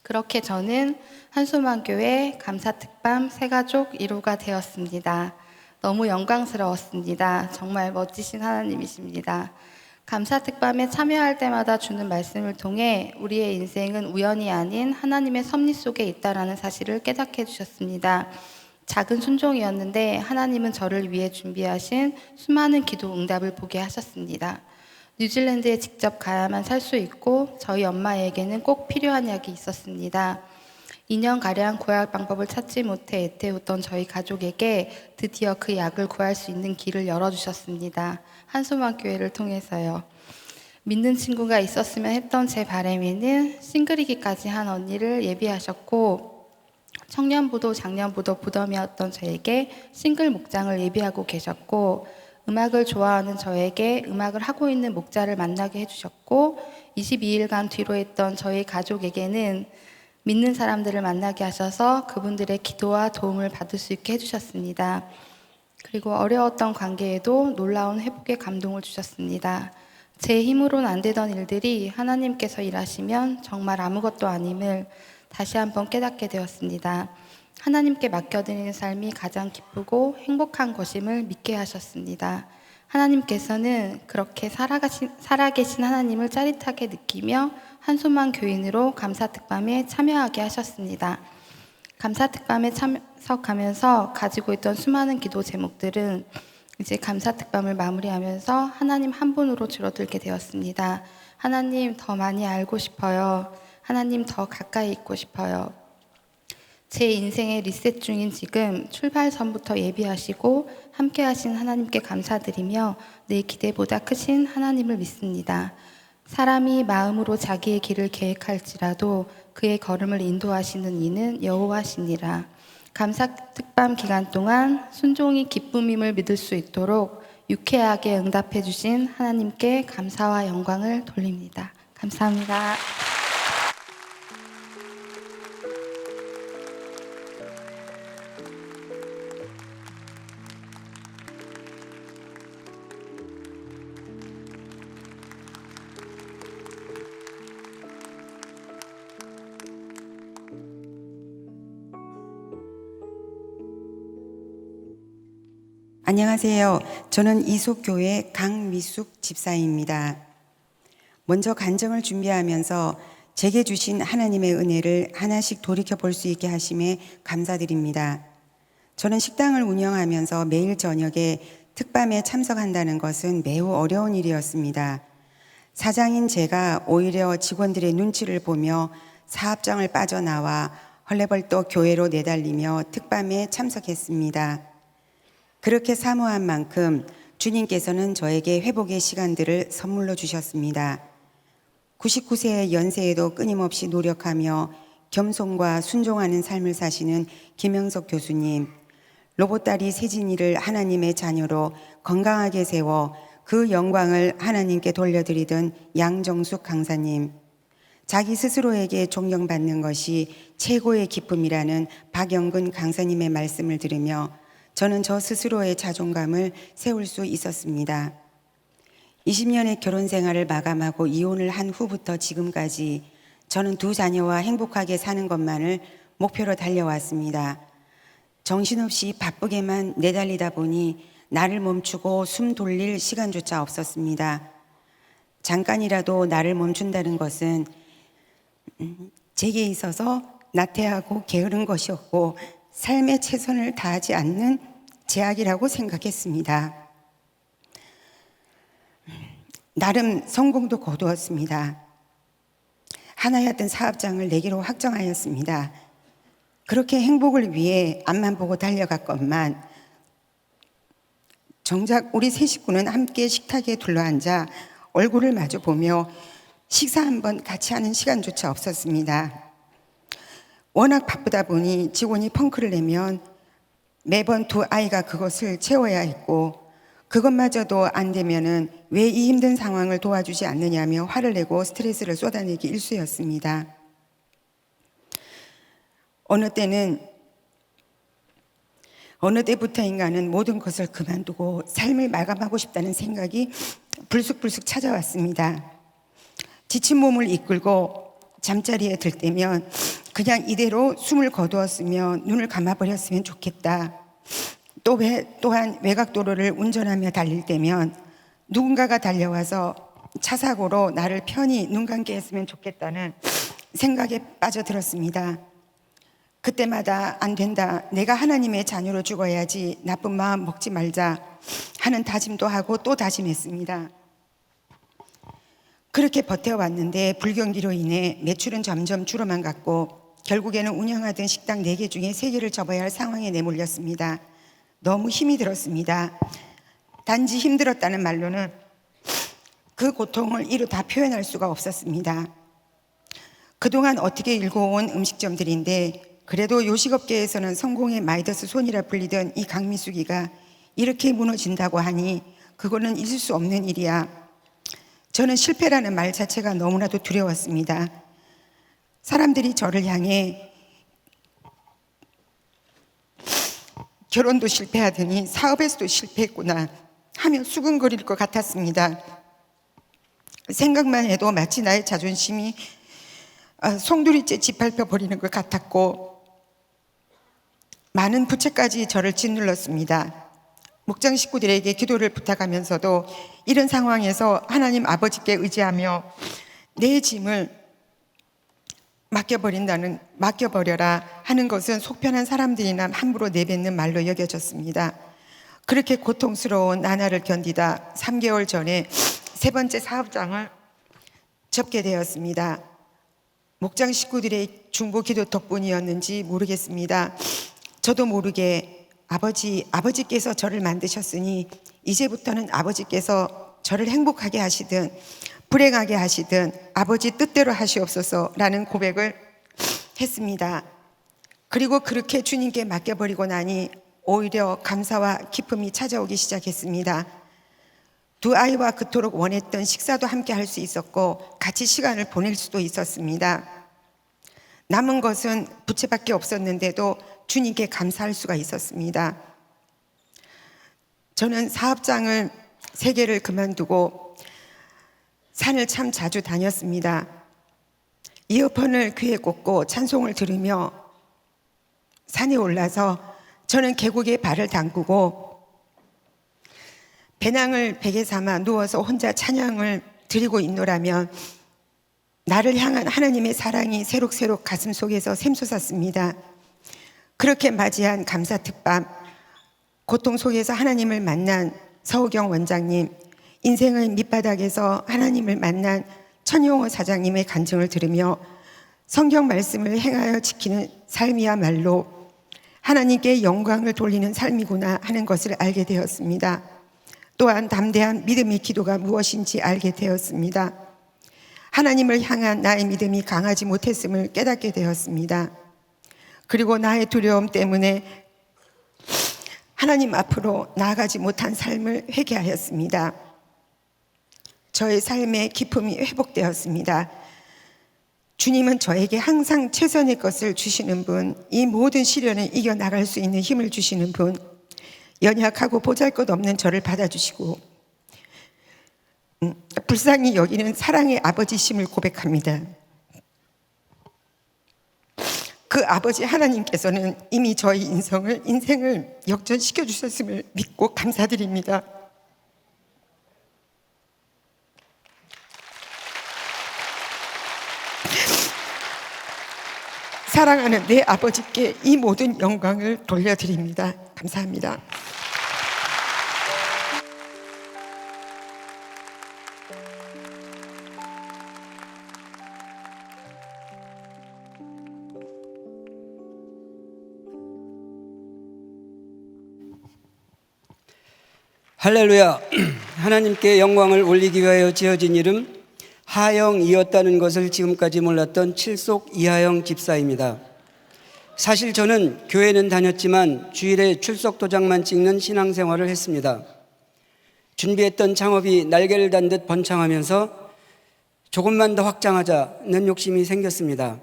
Speaker 6: 그렇게 저는 한소망교회 감사특밤 새가족 1호가 되었습니다. 너무 영광스러웠습니다. 정말 멋지신 하나님이십니다. 감사특밤에 참여할 때마다 주는 말씀을 통해 우리의 인생은 우연이 아닌 하나님의 섭리 속에 있다라는 사실을 깨닫게 해주셨습니다. 작은 순종이었는데 하나님은 저를 위해 준비하신 수많은 기도 응답을 보게 하셨습니다. 뉴질랜드에 직접 가야만 살 수 있고 저희 엄마에게는 꼭 필요한 약이 있었습니다. 2년가량 구할 방법을 찾지 못해 애태웠던 저희 가족에게 드디어 그 약을 구할 수 있는 길을 열어주셨습니다. 한소망교회를 통해서요. 믿는 친구가 있었으면 했던 제 바람에는 싱글이기까지 한 언니를 예비하셨고 청년부도 장년부도 부덤이었던 저에게 싱글 목장을 예비하고 계셨고 음악을 좋아하는 저에게 음악을 하고 있는 목자를 만나게 해주셨고 22일간 뒤로했던 저희 가족에게는 믿는 사람들을 만나게 하셔서 그분들의 기도와 도움을 받을 수 있게 해주셨습니다. 그리고 어려웠던 관계에도 놀라운 회복의 감동을 주셨습니다. 제 힘으로는 안 되던 일들이 하나님께서 일하시면 정말 아무것도 아님을 다시 한번 깨닫게 되었습니다. 하나님께 맡겨드리는 삶이 가장 기쁘고 행복한 것임을 믿게 하셨습니다. 하나님께서는 그렇게 살아계신 하나님을 짜릿하게 느끼며 한소만 교인으로 감사특밤에 참여하게 하셨습니다. 감사특밤에 참석하면서 가지고 있던 수많은 기도 제목들은 이제 감사특밤을 마무리하면서 하나님 한 분으로 줄어들게 되었습니다. 하나님 더 많이 알고 싶어요. 하나님 더 가까이 있고 싶어요. 제 인생의 리셋 중인 지금 출발 전부터 예비하시고 함께 하신 하나님께 감사드리며 내 기대보다 크신 하나님을 믿습니다. 사람이 마음으로 자기의 길을 계획할지라도 그의 걸음을 인도하시는 이는 여호와시니라. 감사특밤 기간 동안 순종이 기쁨임을 믿을 수 있도록 유쾌하게 응답해 주신 하나님께 감사와 영광을 돌립니다. 감사합니다.
Speaker 7: 안녕하세요. 저는 이솝교회 강미숙 집사입니다. 먼저 간증을 준비하면서 제게 주신 하나님의 은혜를 하나씩 돌이켜 볼 수 있게 하심에 감사드립니다. 저는 식당을 운영하면서 매일 저녁에 특밤에 참석한다는 것은 매우 어려운 일이었습니다. 사장인 제가 오히려 직원들의 눈치를 보며 사업장을 빠져나와 헐레벌떡 교회로 내달리며 특밤에 참석했습니다. 그렇게 사모한 만큼 주님께서는 저에게 회복의 시간들을 선물로 주셨습니다. 99세의 연세에도 끊임없이 노력하며 겸손과 순종하는 삶을 사시는 김영석 교수님, 로봇다리 세진이를 하나님의 자녀로 건강하게 세워 그 영광을 하나님께 돌려드리던 양정숙 강사님, 자기 스스로에게 존경받는 것이 최고의 기쁨이라는 박영근 강사님의 말씀을 들으며 저는 저 스스로의 자존감을 세울 수 있었습니다. 20년의 결혼 생활을 마감하고 이혼을 한 후부터 지금까지 저는 2 자녀와 행복하게 사는 것만을 목표로 달려왔습니다. 정신없이 바쁘게만 내달리다 보니 나를 멈추고 숨 돌릴 시간조차 없었습니다. 잠깐이라도 나를 멈춘다는 것은 제게 있어서 나태하고 게으른 것이었고 삶의 최선을 다하지 않는 제약이라고 생각했습니다. 나름 성공도 거두었습니다. 하나였던 사업장을 내기로 확정하였습니다. 그렇게 행복을 위해 앞만 보고 달려갔건만 정작 우리 세 식구는 함께 식탁에 둘러앉아 얼굴을 마주보며 식사 한번 같이 하는 시간조차 없었습니다. 워낙 바쁘다 보니 직원이 펑크를 내면 매번 2 아이가 그것을 채워야 했고 그것마저도 안 되면은 왜 이 힘든 상황을 도와주지 않느냐며 화를 내고 스트레스를 쏟아내기 일쑤였습니다. 어느 때부터인가는 모든 것을 그만두고 삶을 마감하고 싶다는 생각이 불쑥불쑥 찾아왔습니다. 지친 몸을 이끌고 잠자리에 들 때면 그냥 이대로 숨을 거두었으며 눈을 감아버렸으면 좋겠다. 또한 외곽도로를 운전하며 달릴 때면 누군가가 달려와서 차 사고로 나를 편히 눈 감게 했으면 좋겠다는 생각에 빠져들었습니다. 그때마다 안 된다, 내가 하나님의 자녀로 죽어야지, 나쁜 마음 먹지 말자 하는 다짐도 하고 또 다짐했습니다. 그렇게 버텨왔는데 불경기로 인해 매출은 점점 줄어만 갔고 결국에는 운영하던 식당 4개 중에 3개를 접어야 할 상황에 내몰렸습니다. 너무 힘이 들었습니다. 단지 힘들었다는 말로는 그 고통을 이루 다 표현할 수가 없었습니다. 그동안 어떻게 일궈온 음식점들인데 그래도 요식업계에서는 성공의 마이더스 손이라 불리던 이 강미숙이가 이렇게 무너진다고 하니 그거는 있을 수 없는 일이야. 저는 실패라는 말 자체가 너무나도 두려웠습니다. 사람들이 저를 향해 결혼도 실패하더니 사업에서도 실패했구나 하며 수근거릴 것 같았습니다. 생각만 해도 마치 나의 자존심이 송두리째 짓밟혀 버리는 것 같았고 많은 부채까지 저를 짓눌렀습니다. 목장 식구들에게 기도를 부탁하면서도 이런 상황에서 하나님 아버지께 의지하며 내 짐을 맡겨버려라 하는 것은 속편한 사람들이나 함부로 내뱉는 말로 여겨졌습니다. 그렇게 고통스러운 나날을 견디다 3개월 전에 세 번째 사업장을 접게 되었습니다. 목장 식구들의 중보 기도 덕분이었는지 모르겠습니다. 저도 모르게 아버지께서 저를 만드셨으니 이제부터는 아버지께서 저를 행복하게 하시든 불행하게 하시든 아버지 뜻대로 하시옵소서라는 고백을 했습니다. 그리고 그렇게 주님께 맡겨버리고 나니 오히려 감사와 기쁨이 찾아오기 시작했습니다. 두 아이와 그토록 원했던 식사도 함께 할 수 있었고 같이 시간을 보낼 수도 있었습니다. 남은 것은 부채밖에 없었는데도 주님께 감사할 수가 있었습니다. 저는 사업장을 3개를 그만두고 산을 참 자주 다녔습니다. 이어폰을 귀에 꽂고 찬송을 들으며 산에 올라서 저는 계곡에 발을 담그고 배낭을 베개 삼아 누워서 혼자 찬양을 드리고 있노라면 나를 향한 하나님의 사랑이 새록새록 가슴 속에서 샘솟았습니다. 그렇게 맞이한 감사 특밤, 고통 속에서 하나님을 만난 서우경 원장님, 인생의 밑바닥에서 하나님을 만난 천용호 사장님의 간증을 들으며 성경 말씀을 행하여 지키는 삶이야말로 하나님께 영광을 돌리는 삶이구나 하는 것을 알게 되었습니다. 또한 담대한 믿음의 기도가 무엇인지 알게 되었습니다. 하나님을 향한 나의 믿음이 강하지 못했음을 깨닫게 되었습니다. 그리고 나의 두려움 때문에 하나님 앞으로 나아가지 못한 삶을 회개하였습니다. 저의 삶의 기쁨이 회복되었습니다. 주님은 저에게 항상 최선의 것을 주시는 분, 이 모든 시련을 이겨나갈 수 있는 힘을 주시는 분, 연약하고 보잘것없는 저를 받아주시고 불쌍히 여기는 사랑의 아버지심을 고백합니다. 그 아버지 하나님께서는 이미 저희 인생을 역전시켜 주셨음을 믿고 감사드립니다. 사랑하는 내 아버지께 이 모든 영광을 돌려드립니다. 감사합니다.
Speaker 8: 할렐루야. 하나님께 영광을 올리기 위하여 지어진 이름 하영이었다는 것을 지금까지 몰랐던 칠속 이하영 집사입니다. 사실 저는 교회는 다녔지만 주일에 출석 도장만 찍는 신앙생활을 했습니다. 준비했던 창업이 날개를 단 듯 번창하면서 조금만 더 확장하자는 욕심이 생겼습니다.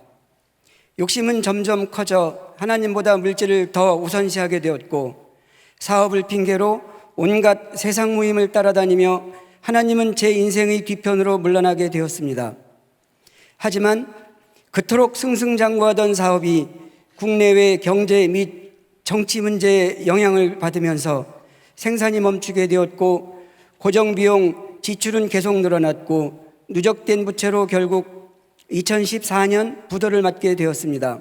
Speaker 8: 욕심은 점점 커져 하나님보다 물질을 더 우선시하게 되었고 사업을 핑계로 온갖 세상 무임을 따라다니며 하나님은 제 인생의 뒤편으로 물러나게 되었습니다. 하지만 그토록 승승장구하던 사업이 국내외 경제 및 정치 문제에 영향을 받으면서 생산이 멈추게 되었고 고정비용 지출은 계속 늘어났고 누적된 부채로 결국 2014년 부도를 맞게 되었습니다.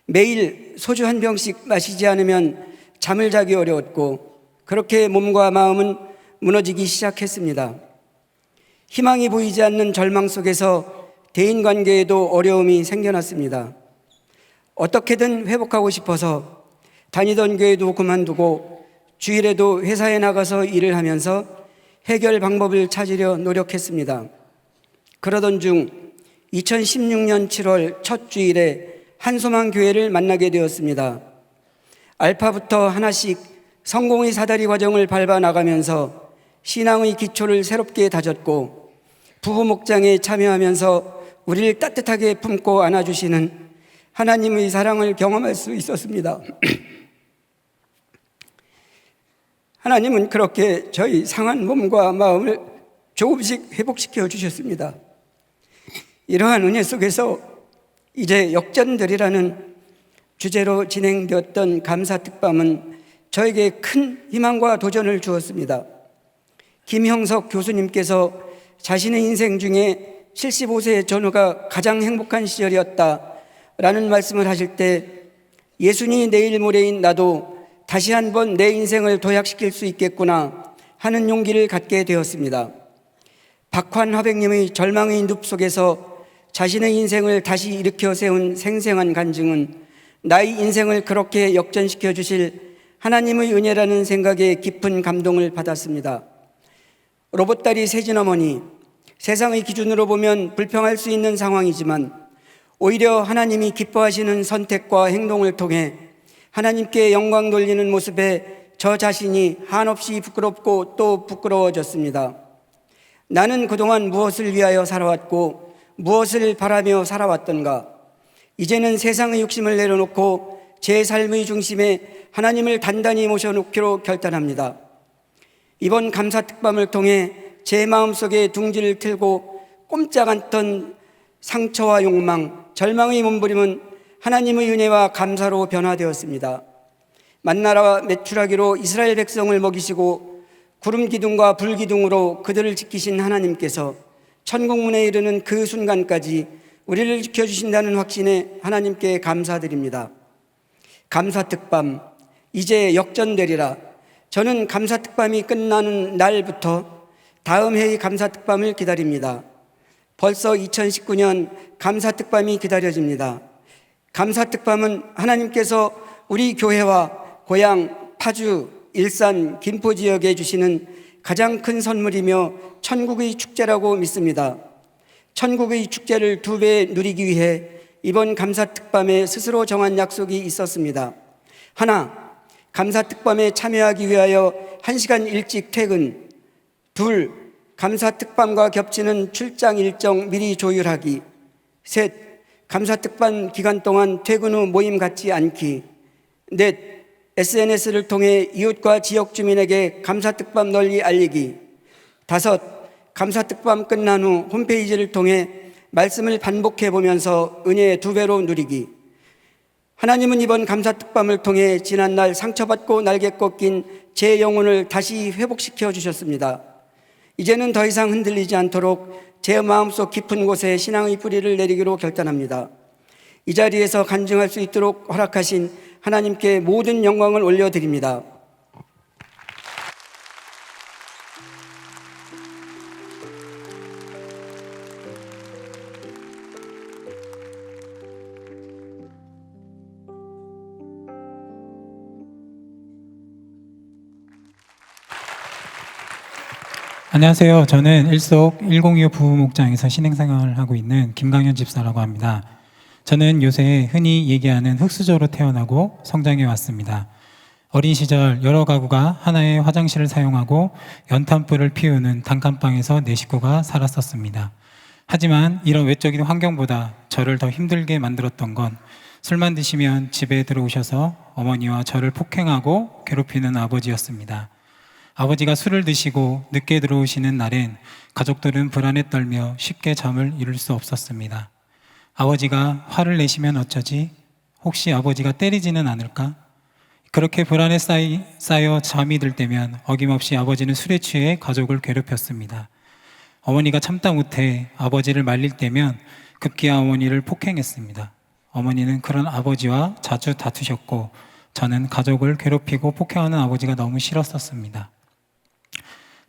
Speaker 8: 매일 소주 한 병씩 마시지 않으면 잠을 자기 어려웠고 그렇게 몸과 마음은 무너지기 시작했습니다. 희망이 보이지 않는 절망 속에서 대인관계에도 어려움이 생겨났습니다. 어떻게든 회복하고 싶어서 다니던 교회도 그만두고 주일에도 회사에 나가서 일을 하면서 해결 방법을 찾으려 노력했습니다. 그러던 중 2016년 7월 첫 주일에 한소망교회를 만나게 되었습니다. 알파부터 하나씩 성공의 사다리 과정을 밟아 나가면서 신앙의 기초를 새롭게 다졌고 부부 목장에 참여하면서 우리를 따뜻하게 품고 안아주시는 하나님의 사랑을 경험할 수 있었습니다. 하나님은 그렇게 저희 상한 몸과 마음을 조금씩 회복시켜 주셨습니다. 이러한 은혜 속에서 이제 역전들이라는 주제로 진행되었던 감사 특밤은 저에게 큰 희망과 도전을 주었습니다. 김형석 교수님께서 자신의 인생 중에 75세 전후가 가장 행복한 시절이었다라는 말씀을 하실 때 예순이 내일 모레인 나도 다시 한번 내 인생을 도약시킬 수 있겠구나 하는 용기를 갖게 되었습니다. 박환 화백님의 절망의 늪 속에서 자신의 인생을 다시 일으켜 세운 생생한 간증은 나의 인생을 그렇게 역전시켜 주실 하나님의 은혜라는 생각에 깊은 감동을 받았습니다. 로봇다리 세진 어머니, 세상의 기준으로 보면 불평할 수 있는 상황이지만 오히려 하나님이 기뻐하시는 선택과 행동을 통해 하나님께 영광 돌리는 모습에 저 자신이 한없이 부끄럽고 또 부끄러워졌습니다. 나는 그동안 무엇을 위하여 살아왔고 무엇을 바라며 살아왔던가? 이제는 세상의 욕심을 내려놓고 제 삶의 중심에 하나님을 단단히 모셔놓기로 결단합니다. 이번 감사특밤을 통해 제 마음속에 둥지를 틀고 꼼짝 않던 상처와 욕망, 절망의 몸부림은 하나님의 은혜와 감사로 변화되었습니다. 만나라와 메추라기로 이스라엘 백성을 먹이시고 구름 기둥과 불 기둥으로 그들을 지키신 하나님께서 천국문에 이르는 그 순간까지 우리를 지켜주신다는 확신에 하나님께 감사드립니다. 감사특밤, 이제 역전되리라. 저는 감사특밤이 끝나는 날부터 다음 해의 감사특밤을 기다립니다. 벌써 2019년 감사특밤이 기다려집니다. 감사특밤은 하나님께서 우리 교회와 고향, 파주, 일산, 김포 지역에 주시는 가장 큰 선물이며 천국의 축제라고 믿습니다. 천국의 축제를 2배 누리기 위해 이번 감사특밤에 스스로 정한 약속이 있었습니다. 하나, 감사특밤에 참여하기 위하여 1시간 일찍 퇴근. 둘, 감사특밤과 겹치는 출장 일정 미리 조율하기. 셋, 감사특밤 기간 동안 퇴근 후 모임 갖지 않기. 넷, SNS를 통해 이웃과 지역 주민에게 감사특밤 널리 알리기. 다섯, 감사특밤 끝난 후 홈페이지를 통해 말씀을 반복해 보면서 은혜의 2배로 누리기. 하나님은 이번 감사특밤을 통해 지난날 상처받고 날개 꺾인 제 영혼을 다시 회복시켜 주셨습니다. 이제는 더 이상 흔들리지 않도록 제 마음속 깊은 곳에 신앙의 뿌리를 내리기로 결단합니다. 이 자리에서 간증할 수 있도록 허락하신 하나님께 모든 영광을 올려드립니다.
Speaker 9: 안녕하세요. 저는 일속 1025 부부목장에서 신행생활을 하고 있는 김강현 집사라고 합니다. 저는 요새 흔히 얘기하는 흙수저로 태어나고 성장해 왔습니다. 어린 시절 여러 가구가 하나의 화장실을 사용하고 연탄불을 피우는 단칸방에서 내 식구가 살았었습니다. 하지만 이런 외적인 환경보다 저를 더 힘들게 만들었던 건 술만 드시면 집에 들어오셔서 어머니와 저를 폭행하고 괴롭히는 아버지였습니다. 아버지가 술을 드시고 늦게 들어오시는 날엔 가족들은 불안에 떨며 쉽게 잠을 이룰 수 없었습니다. 아버지가 화를 내시면 어쩌지? 혹시 아버지가 때리지는 않을까? 그렇게 불안에 쌓여 잠이 들 때면 어김없이 아버지는 술에 취해 가족을 괴롭혔습니다. 어머니가 참다 못해 아버지를 말릴 때면 급기야 어머니를 폭행했습니다. 어머니는 그런 아버지와 자주 다투셨고 저는 가족을 괴롭히고 폭행하는 아버지가 너무 싫었었습니다.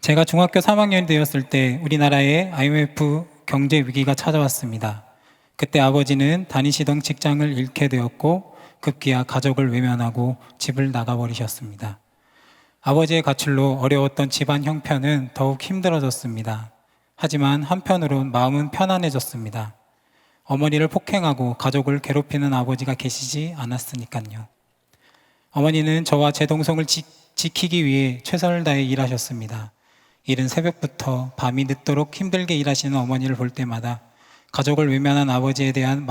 Speaker 9: 제가 중학교 3학년이 되었을 때 우리나라에 IMF 경제 위기가 찾아왔습니다. 그때 아버지는 다니시던 직장을 잃게 되었고 급기야 가족을 외면하고 집을 나가버리셨습니다. 아버지의 가출로 어려웠던 집안 형편은 더욱 힘들어졌습니다. 하지만 한편으론 마음은 편안해졌습니다. 어머니를 폭행하고 가족을 괴롭히는 아버지가 계시지 않았으니까요. 어머니는 저와 제 동생을 지키기 위해 최선을 다해 일하셨습니다. 이른 새벽부터 밤이 늦도록 힘들게 일하시는 어머니를 볼 때마다 가족을 외면한 아버지에 대한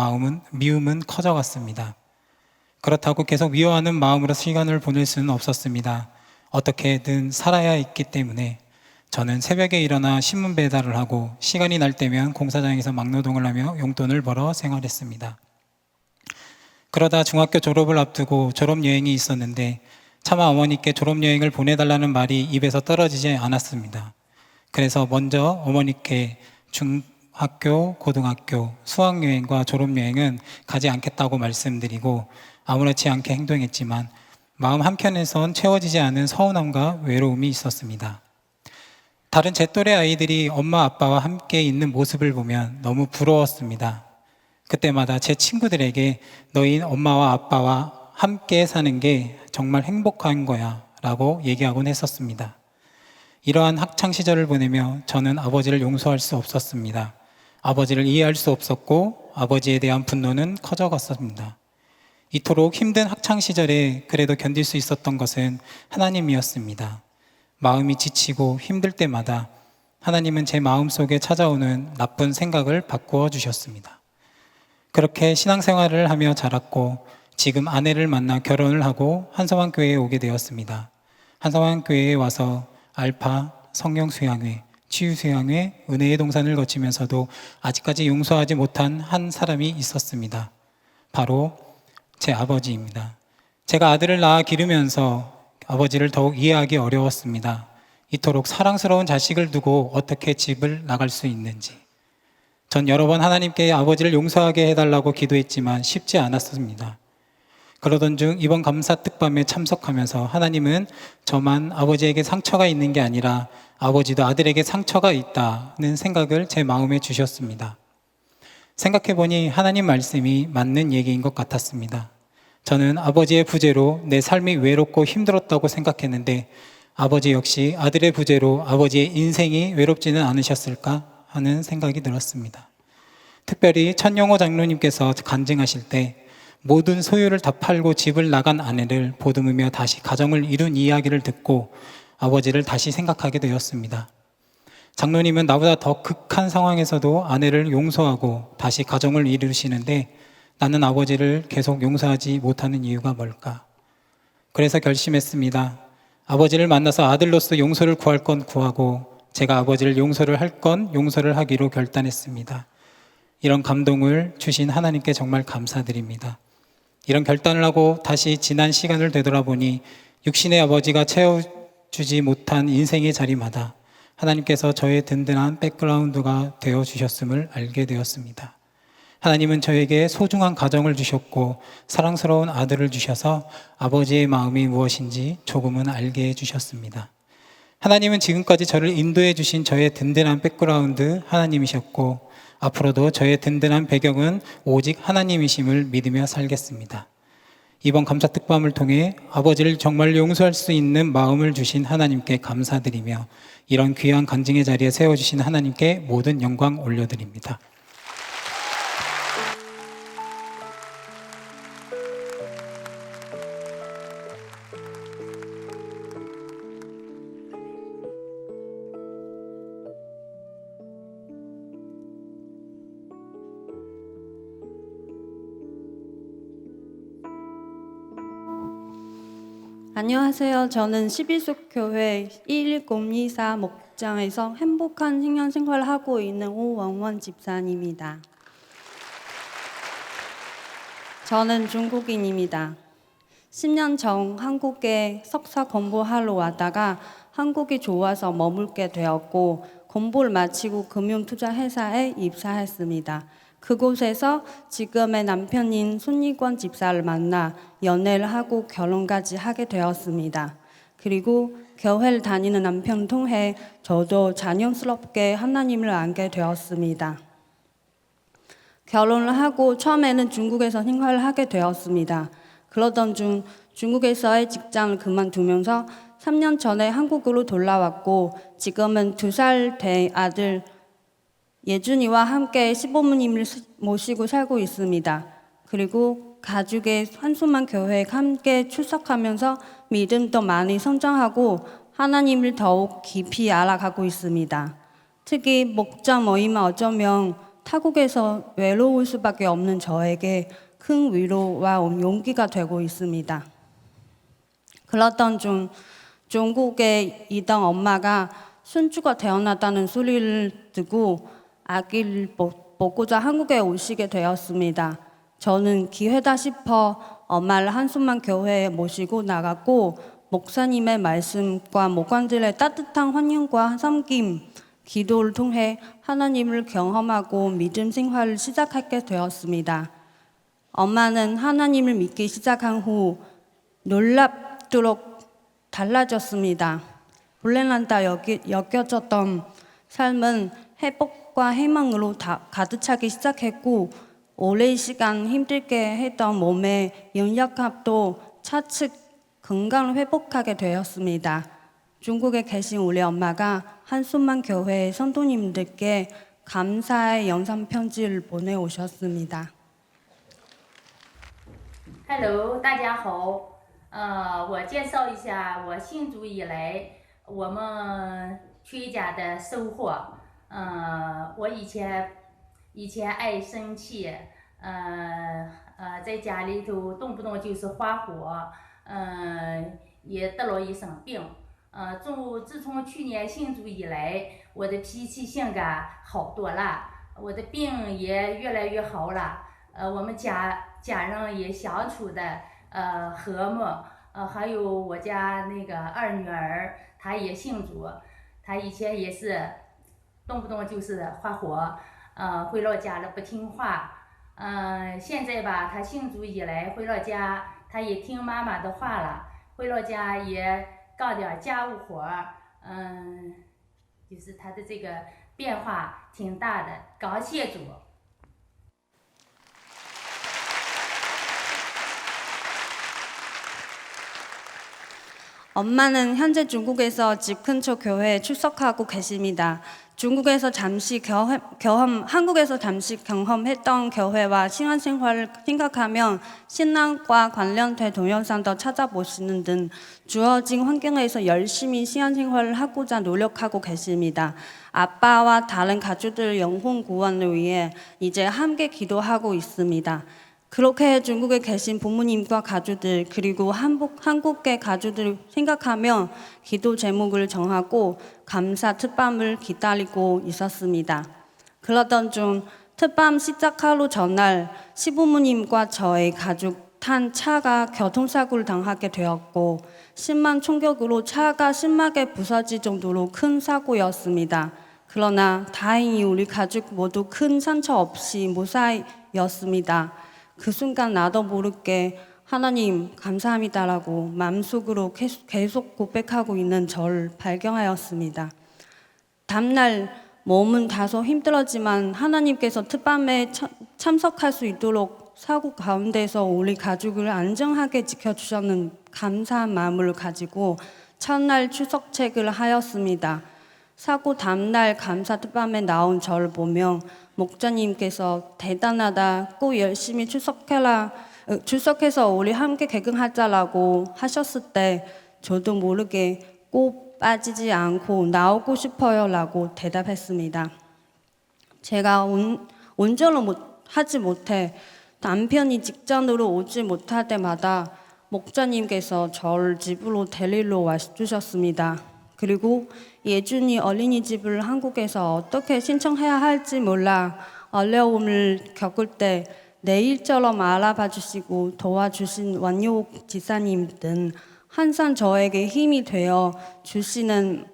Speaker 9: 미움은 커져갔습니다. 그렇다고 계속 미워하는 마음으로 시간을 보낼 수는 없었습니다. 어떻게든 살아야 했기 때문에 저는 새벽에 일어나 신문 배달을 하고 시간이 날 때면 공사장에서 막노동을 하며 용돈을 벌어 생활했습니다. 그러다 중학교 졸업을 앞두고 졸업여행이 있었는데 차마 어머니께 졸업여행을 보내달라는 말이 입에서 떨어지지 않았습니다. 그래서 먼저 어머니께 중학교, 고등학교, 수학여행과 졸업여행은 가지 않겠다고 말씀드리고 아무렇지 않게 행동했지만 마음 한켠에선 채워지지 않은 서운함과 외로움이 있었습니다. 다른 제 또래 아이들이 엄마 아빠와 함께 있는 모습을 보면 너무 부러웠습니다. 그때마다 제 친구들에게 너희 엄마와 아빠와 함께 사는 게 정말 행복한 거야 라고 얘기하곤 했었습니다. 이러한 학창 시절을 보내며 저는 아버지를 용서할 수 없었습니다. 아버지를 이해할 수 없었고 아버지에 대한 분노는 커져갔습니다. 이토록 힘든 학창 시절에 그래도 견딜 수 있었던 것은 하나님이었습니다. 마음이 지치고 힘들 때마다 하나님은 제 마음속에 찾아오는 나쁜 생각을 바꾸어 주셨습니다. 그렇게 신앙생활을 하며 자랐고 지금 아내를 만나 결혼을 하고 한성환교회에 오게 되었습니다. 한성환교회에 와서 알파, 성령수양회, 치유수양회, 은혜의 동산을 거치면서도 아직까지 용서하지 못한 한 사람이 있었습니다. 바로 제 아버지입니다. 제가 아들을 낳아 기르면서 아버지를 더욱 이해하기 어려웠습니다. 이토록 사랑스러운 자식을 두고 어떻게 집을 나갈 수 있는지. 전 여러 번 하나님께 아버지를 용서하게 해달라고 기도했지만 쉽지 않았습니다. 그러던 중 이번 감사 특밤에 참석하면서 하나님은 저만 아버지에게 상처가 있는 게 아니라 아버지도 아들에게 상처가 있다는 생각을 제 마음에 주셨습니다. 생각해보니 하나님 말씀이 맞는 얘기인 것 같았습니다. 저는 아버지의 부재로 내 삶이 외롭고 힘들었다고 생각했는데 아버지 역시 아들의 부재로 아버지의 인생이 외롭지는 않으셨을까 하는 생각이 들었습니다. 특별히 천영호 장로님께서 간증하실 때 모든 소유를 다 팔고 집을 나간 아내를 보듬으며 다시 가정을 이룬 이야기를 듣고 아버지를 다시 생각하게 되었습니다. 장로님은 나보다 더 극한 상황에서도 아내를 용서하고 다시 가정을 이루시는데 나는 아버지를 계속 용서하지 못하는 이유가 뭘까? 그래서 결심했습니다. 아버지를 만나서 아들로서 용서를 구할 건 구하고 제가 아버지를 용서를 할 건 용서를 하기로 결단했습니다. 이런 감동을 주신 하나님께 정말 감사드립니다. 이런 결단을 하고 다시 지난 시간을 되돌아보니 육신의 아버지가 채워주지 못한 인생의 자리마다 하나님께서 저의 든든한 백그라운드가 되어주셨음을 알게 되었습니다. 하나님은 저에게 소중한 가정을 주셨고 사랑스러운 아들을 주셔서 아버지의 마음이 무엇인지 조금은 알게 해주셨습니다. 하나님은 지금까지 저를 인도해 주신 저의 든든한 백그라운드 하나님이셨고 앞으로도 저의 든든한 배경은 오직 하나님이심을 믿으며 살겠습니다. 이번 감사 특밤을 통해 아버지를 정말 용서할 수 있는 마음을 주신 하나님께 감사드리며 이런 귀한 간증의 자리에 세워주신 하나님께 모든 영광 올려드립니다.
Speaker 10: 안녕하세요. 저는 12숙 교회 11024 목장에서 행복한 신앙 생활을 하고 있는 오원원 집사님입니다. 저는 중국인입니다. 10년 전 한국에 석사 공부하러 왔다가 한국이 좋아서 머물게 되었고 공부를 마치고 금융투자회사에 입사했습니다. 그곳에서 지금의 남편인 손익원 집사를 만나 연애를 하고 결혼까지 하게 되었습니다. 그리고 교회를 다니는 남편을 통해 저도 자연스럽게 하나님을 알게 되었습니다. 결혼을 하고 처음에는 중국에서 생활을 하게 되었습니다. 그러던 중 중국에서의 직장을 그만두면서 3년 전에 한국으로 돌아왔고 지금은 2살 된 아들 예준이와 함께 시부모님을 모시고 살고 있습니다. 그리고 가족의 한수만 교회에 함께 출석하면서 믿음도 많이 성장하고 하나님을 더욱 깊이 알아가고 있습니다. 특히 목장 모임은 어쩌면 타국에서 외로울 수밖에 없는 저에게 큰 위로와 용기가 되고 있습니다. 그러던 중 중국에 있던 엄마가 손주가 태어났다는 소리를 듣고 아기를 보고자 한국에 오시게 되었습니다. 저는 기회다 싶어 엄마를 한숨만 교회에 모시고 나갔고 목사님의 말씀과 목관들의 따뜻한 환영과 섬김 기도를 통해 하나님을 경험하고 믿음 생활을 시작하게 되었습니다. 엄마는 하나님을 믿기 시작한 후 놀랍도록 달라졌습니다. 불행하다 여겨졌던 삶은 회복과 희망으로 가득 차기 시작했고 오랜 시간 힘들게 했던 몸의 연약함도 차츰 건강을 회복하게 되었습니다. 중국에 계신 우리 엄마가 한숨만 교회 성도님들께 감사의 영상 편지를 보내오셨습니다.
Speaker 11: Hello， 大家好。我介绍一下我信主以来我们全家的收获。我以前爱生气，在家里头动不动就是发火，也得了一身病。自从去年信主以来，我的脾气性格好多了，我的病也越来越好了。我们家人也相处的和睦，还有我家那个二女儿，她也信主，她以前也是动不动就是发火，回了家了不听话，现在吧，她信主以来回了家，她也听妈妈的话了，回了家也干点家务活，就是她的这个变化挺大的，感谢主。
Speaker 10: 엄마는 현재 중국에서 집 근처 교회에 출석하고 계십니다. 한국에서 잠시 경험했던 교회와 신앙생활을 생각하면 신앙과 관련된 동영상도 찾아보시는 등 주어진 환경에서 열심히 신앙생활을 하고자 노력하고 계십니다. 아빠와 다른 가족들 영혼 구원을 위해 이제 함께 기도하고 있습니다. 그렇게 중국에 계신 부모님과 가족들 그리고 한국계 가족들을 생각하며 기도 제목을 정하고 감사 특밤을 기다리고 있었습니다. 그러던 중 특밤 시작하루 전날 시부모님과 저의 가족 탄 차가 교통사고를 당하게 되었고 심한 충격으로 차가 심하게 부서질 정도로 큰 사고였습니다. 그러나 다행히 우리 가족 모두 큰 상처 없이 무사히였습니다. 그 순간 나도 모르게 하나님 감사합니다라고 마음속으로 계속 고백하고 있는 저를 발견하였습니다. 다음날 몸은 다소 힘들었지만 하나님께서 특밤에 참석할 수 있도록 사고 가운데서 우리 가족을 안전하게 지켜주셨는 감사한 마음을 가지고 첫날 출석책을 하였습니다. 사고 다음날 감사 특밤에 나온 저를 보며 목자님께서 대단하다, 꼭 열심히 출석해서 우리 함께 개근하자라고 하셨을 때 저도 모르게 꼭 빠지지 않고 나오고 싶어요 라고 대답했습니다. 제가 운전을 하지 못해 남편이 직장으로 오지 못할 때마다 목자님께서 저를 집으로 데리러 와주셨습니다. 그리고 예준이 어린이집을 한국에서 어떻게 신청해야 할지 몰라 어려움을 겪을 때 내 일처럼 알아봐 주시고 도와주신 원효옥 지사님 등 항상 저에게 힘이 되어 주시는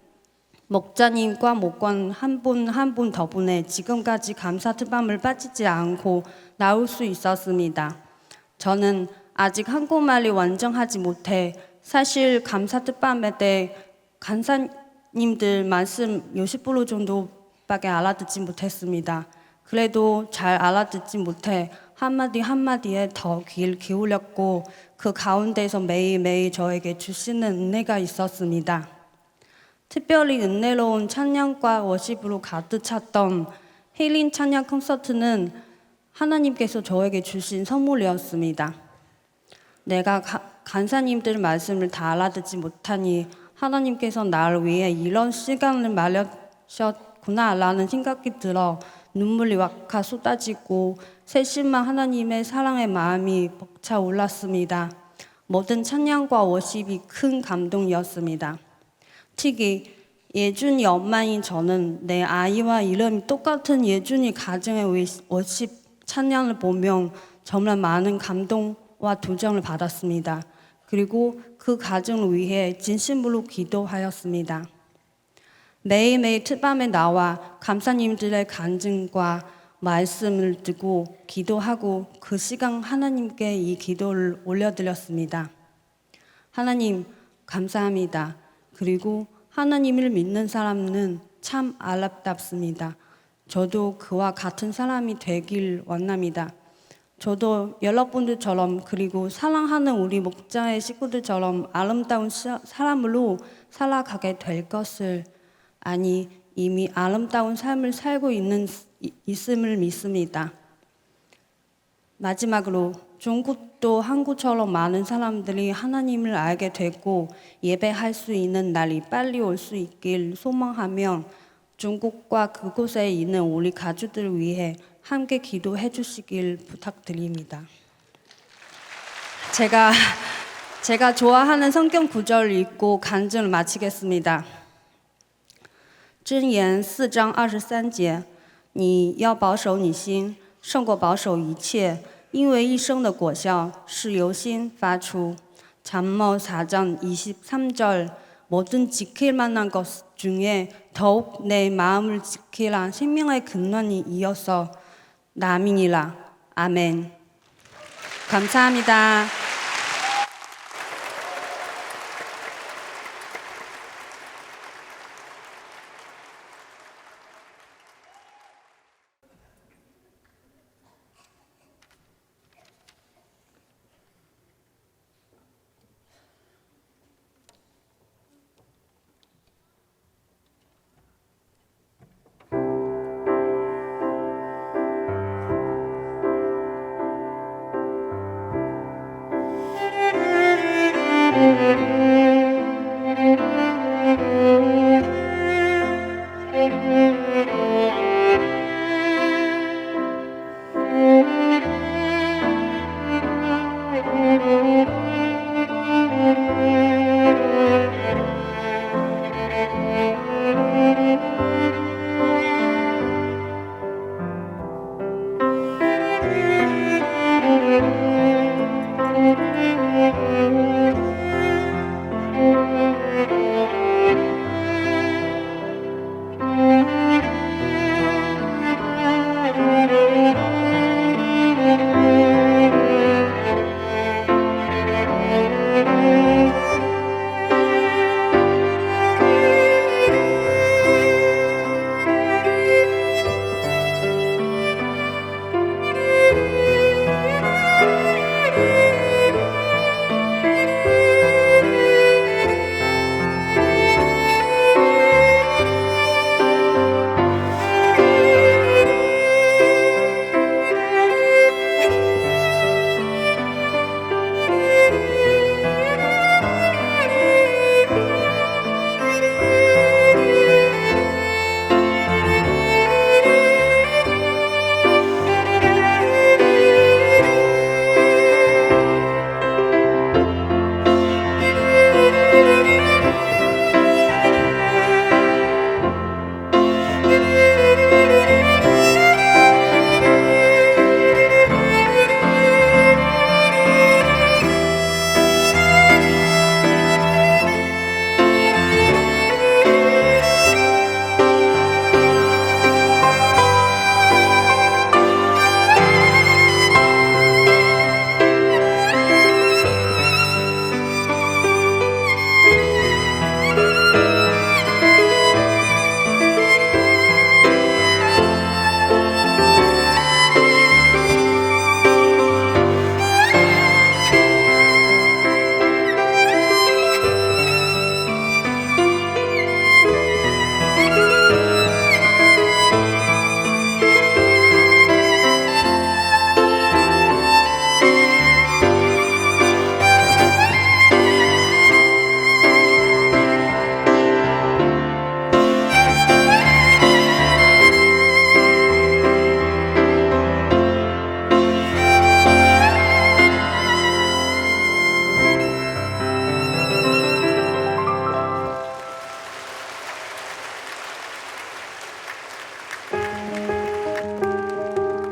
Speaker 10: 목자님과 목권 한 분 한 분 덕분에 지금까지 감사 특밤을 빠지지 않고 나올 수 있었습니다. 저는 아직 한국말이 완전하지 못해 사실 감사 특밤에 때 간사님들 말씀 60% 정도밖에 알아듣지 못했습니다. 그래도 잘 알아듣지 못해 한마디 한마디에 더 귀를 기울였고 그 가운데서 매일매일 저에게 주시는 은혜가 있었습니다. 특별히 은혜로운 찬양과 워십으로 가득 찼던 힐링 찬양 콘서트는 하나님께서 저에게 주신 선물이었습니다. 내가 간사님들 말씀을 다 알아듣지 못하니 하나님께서 나를 위해 이런 시간을 마련하셨구나라는 생각이 들어 눈물이 왁하 쏟아지고 세심한 하나님의 사랑의 마음이 벅차올랐습니다. 모든 찬양과 워십이 큰 감동이었습니다. 특히 예준이 엄마인 저는 내 아이와 이름이 똑같은 예준이 가정의 워십 찬양을 보며 정말 많은 감동과 도전을 받았습니다. 그리고 그 가정을 위해 진심으로 기도하였습니다. 매일매일 특밤에 나와 감사님들의 간증과 말씀을 듣고 기도하고 그 시간 하나님께 이 기도를 올려드렸습니다. 하나님 감사합니다. 그리고 하나님을 믿는 사람은 참 아름답습니다. 저도 그와 같은 사람이 되길 원합니다. 저도 여러분들처럼 그리고 사랑하는 우리 목장의 식구들처럼 아름다운 사람으로 살아가게 될 것을, 아니 이미 아름다운 삶을 살고 있음을 믿습니다. 마지막으로 중국도 한국처럼 많은 사람들이 하나님을 알게 되고 예배할 수 있는 날이 빨리 올 수 있길 소망하며 중국과 그곳에 있는 우리 가족들을 위해 함께 기도해 주시길 부탁드립니다. 제가 좋아하는 성경 구절을 읽고 간증을 마치겠습니다. 箴言4章23节，你要保守你心，胜过保守一切，因为一生的果效是由心发出。 잠언 4장 23절, 모든 지킬 만한 것 중에 더욱 내 마음을 지키라. 생명의 근원이 이어서 남이니라. 아멘. 감사합니다.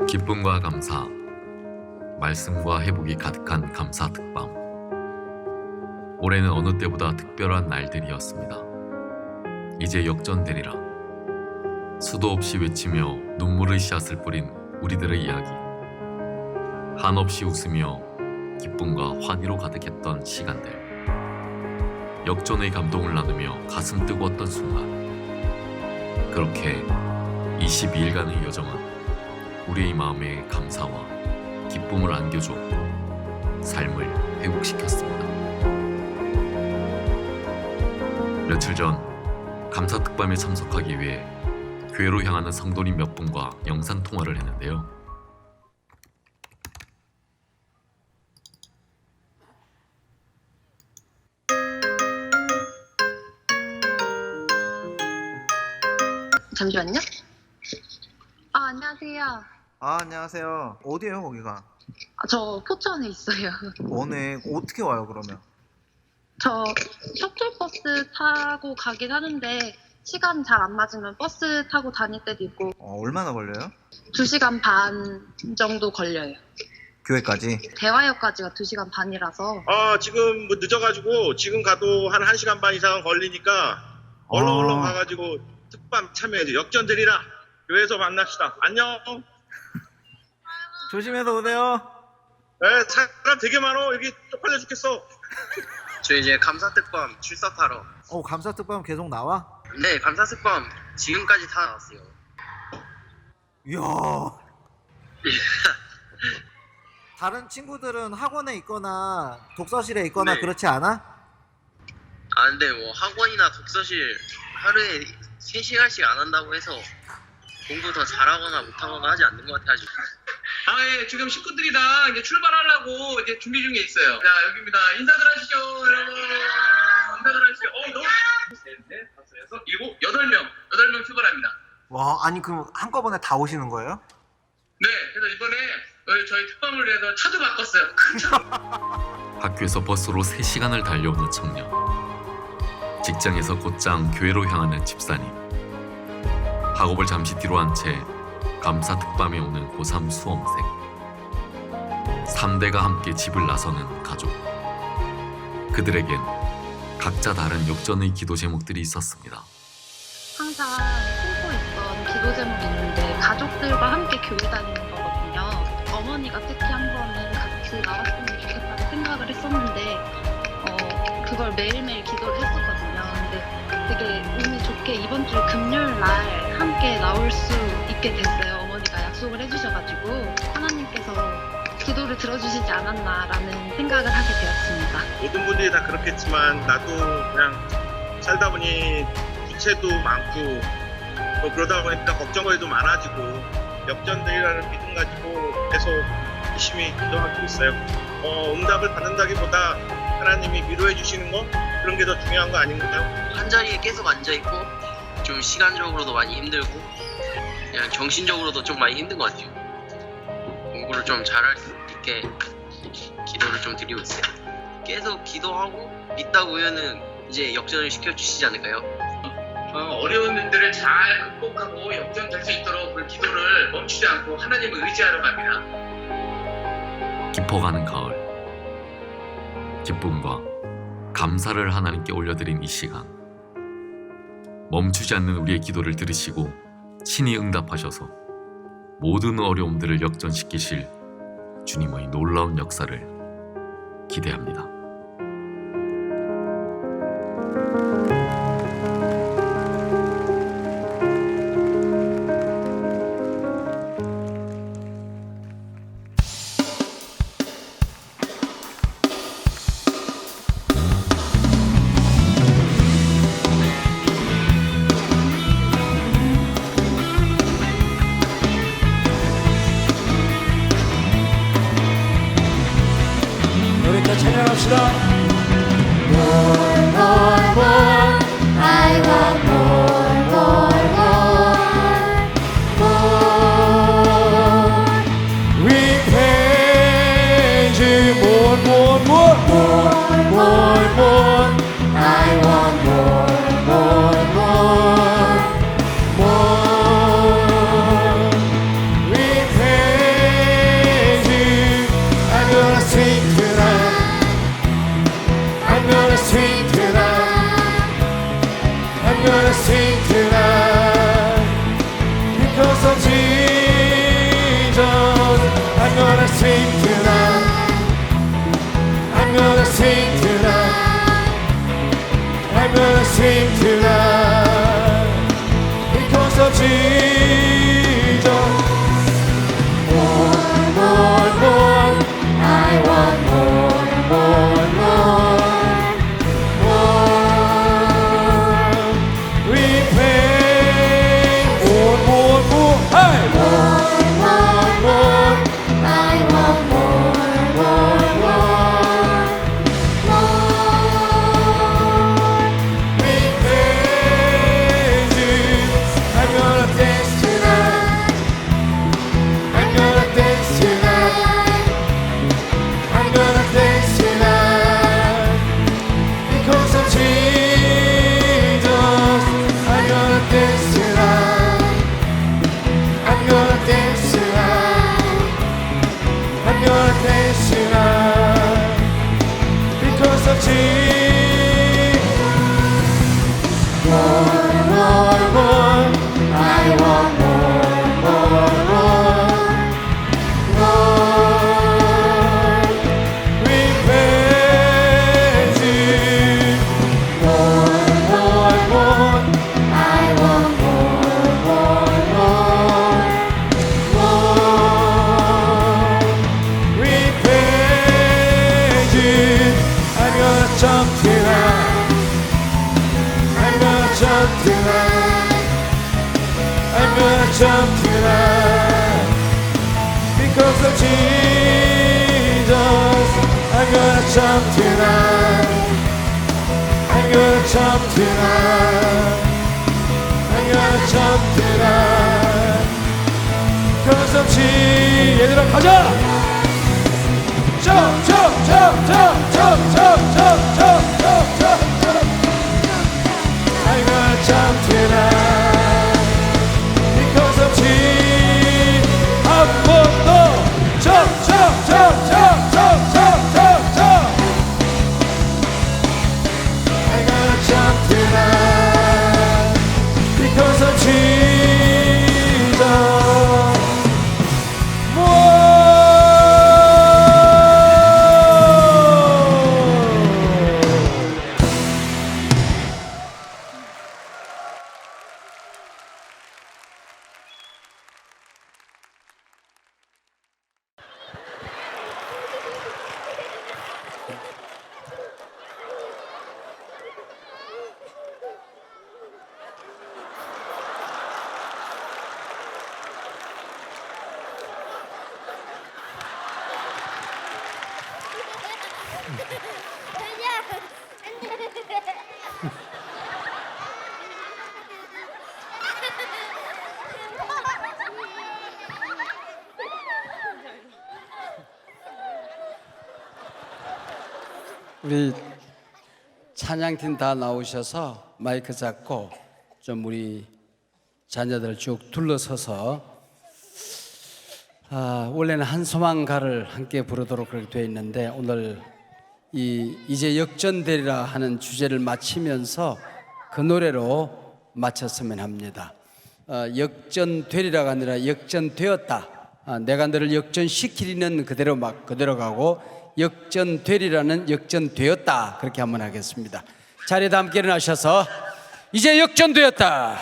Speaker 12: 기쁨과 감사, 말씀과 회복이 가득한 감사 특밤. 올해는 어느 때보다 특별한 날들이었습니다. 이제 역전되리라. 수도 없이 외치며 눈물의 씨앗을 뿌린 우리들의 이야기. 한없이 웃으며 기쁨과 환희로 가득했던 시간들. 역전의 감동을 나누며 가슴 뜨거웠던 순간. 그렇게 22일간의 여정은 우리의 마음에 감사와 기쁨을 안겨주었고 삶을 회복시켰습니다. 며칠 전 감사 특밤에 참석하기 위해 교회로 향하는 성도님 몇 분과 영상 통화를 했는데요.
Speaker 13: 잠시만요. 안녕하세요.
Speaker 14: 안녕하세요. 어디에요, 거기가?
Speaker 13: 저 포천에 있어요.
Speaker 14: 오늘 어떻게 와요, 그러면?
Speaker 13: 저 셔틀버스 타고 가긴 하는데 시간 잘 안 맞으면 버스 타고 다닐 때도 있고
Speaker 14: 얼마나 걸려요?
Speaker 13: 2시간 반 정도 걸려요.
Speaker 14: 교회까지?
Speaker 13: 대화역까지가 2시간 반이라서.
Speaker 15: 지금 뭐 늦어가지고 지금 가도 한 1시간 반 이상 걸리니까 얼른 가가지고 특밤 참여해야지. 역전되리라. 교회에서 만납시다. 안녕.
Speaker 14: 조심해서 오세요.
Speaker 15: 네, 사람 되게 많어. 여기 쪽팔려 죽겠어.
Speaker 16: 저 이제 감사특밤 출석하러.
Speaker 14: 감사특밤 계속 나와?
Speaker 16: 네, 감사특밤 지금까지 다 나왔어요.
Speaker 14: 이야. 다른 친구들은 학원에 있거나 독서실에 있거나
Speaker 16: 네.
Speaker 14: 그렇지 않아?
Speaker 16: 근데 뭐 학원이나 독서실 하루에 3시간씩 안 한다고 해서 공부 더 잘하거나 못하거나 하지 않는 것 같아가지고.
Speaker 17: 예, 지금 식구들이랑 이제 출발하려고 이제 준비 중에 있어요. 자, 여기입니다. 인사들 하시죠, 여러분. 인사들 하시죠. 너무. 셋, 넷, 다섯, 여섯, 일곱, 8명 출발합니다.
Speaker 14: 와, 아니 그럼 한꺼번에 다 오시는 거예요?
Speaker 17: 네, 그래서 이번에 저희 특밤을 위해서 차도 바꿨어요. 큰 차도.
Speaker 12: 학교에서 버스로 3시간을 달려오는 청년. 직장에서 곧장 교회로 향하는 집사님. 학업을 잠시 뒤로 한 채 감사 특밤에 오는 고3 수험생. 3대가 함께 집을 나서는 가족. 그들에겐 각자 다른 역전의 기도 제목들이 있었습니다.
Speaker 13: 항상 품고 있던 기도 제목이 있는데 가족들과 함께 교회 다니는 거거든요. 어머니가 특히 한 번은 같이 나왔으면 좋겠다는 생각을 했었는데 그걸 매일매일 기도를 했었거든요. 근데 되게 운이 좋게 이번 주 금요일 날 함께 나올 수 있게 됐어요. 어머니가 약속을 해주셔가지고 하나님께서 기도를 들어주시지 않았나라는 생각을 하게 되었습니다.
Speaker 15: 모든 분들이 다 그렇겠지만 나도 그냥 살다 보니 부채도 많고 또 그러다 보니까 걱정거리도 많아지고 역전되리라는 믿음 가지고 계속 열심히 기도하고 있어요. 응답을 받는다기보다 하나님이 위로해 주시는 거 그런 게 더 중요한 거 아닌가요?
Speaker 16: 한 자리에 계속 앉아있고 좀 시간적으로도 많이 힘들고 그냥 정신적으로도 좀 많이 힘든 것 같아요. 공부를 좀 잘할 수 있게 기도를 좀 드리고 있어요. 계속 기도하고 믿다 보면은 이제 역전을 시켜주시지 않을까요?
Speaker 17: 어려운 일들을 잘 극복하고 역전될 수 있도록 그 기도를 멈추지 않고 하나님을 의지하러 갑니다.
Speaker 12: 깊어가는 가을. 기쁨과 감사를 하나님께 올려드린 이 시간. 멈추지 않는 우리의 기도를 들으시고 친히 응답하셔서 모든 어려움들을 역전시키실 주님의 놀라운 역사를 기대합니다.
Speaker 1: 찬양합시다.
Speaker 18: More, more, more. I want more, more, more. More.
Speaker 1: We praise you. More, more, more. More, more, more.
Speaker 18: I want more, more, more.
Speaker 1: More. We praise you. I'm gonna sing tonight. 대신한 because of Jesus. More, more, more. I want more, more, more. More. Repent. More, more, more. I want more, more, more. More. Repent. I'm gonna jump tonight. I'm gonna jump tonight. I'm gonna jump tonight. Because of Jesus, I'm gonna jump tonight. I'm gonna jump tonight. I'm gonna jump tonight. Because of Jesus. 얘들아 가자. Jump, jump, jump, jump, jump, jump, jump, jump, jump, jump, jump. I'm gonna jump tonight. Because of Jesus. 한 번 더. Jump, jump, jump, jump, jump, jump, jump, jump. I'm gonna jump tonight. Because of Jesus.
Speaker 19: 우리 찬양팀 다 나오셔서 마이크 잡고 좀 우리 자녀들 쭉 둘러서서 원래는 한소망가를 함께 부르도록 그렇게 되어 있는데 오늘 이제 역전되리라 하는 주제를 마치면서 그 노래로 마쳤으면 합니다. 역전되리라가 아니라 역전되었다. 내가 너를 역전시키리는 그대로 가고 역전되리라는 역전되었다. 그렇게 한번 하겠습니다. 자리에 다 함께 일어나셔서 이제 역전되었다.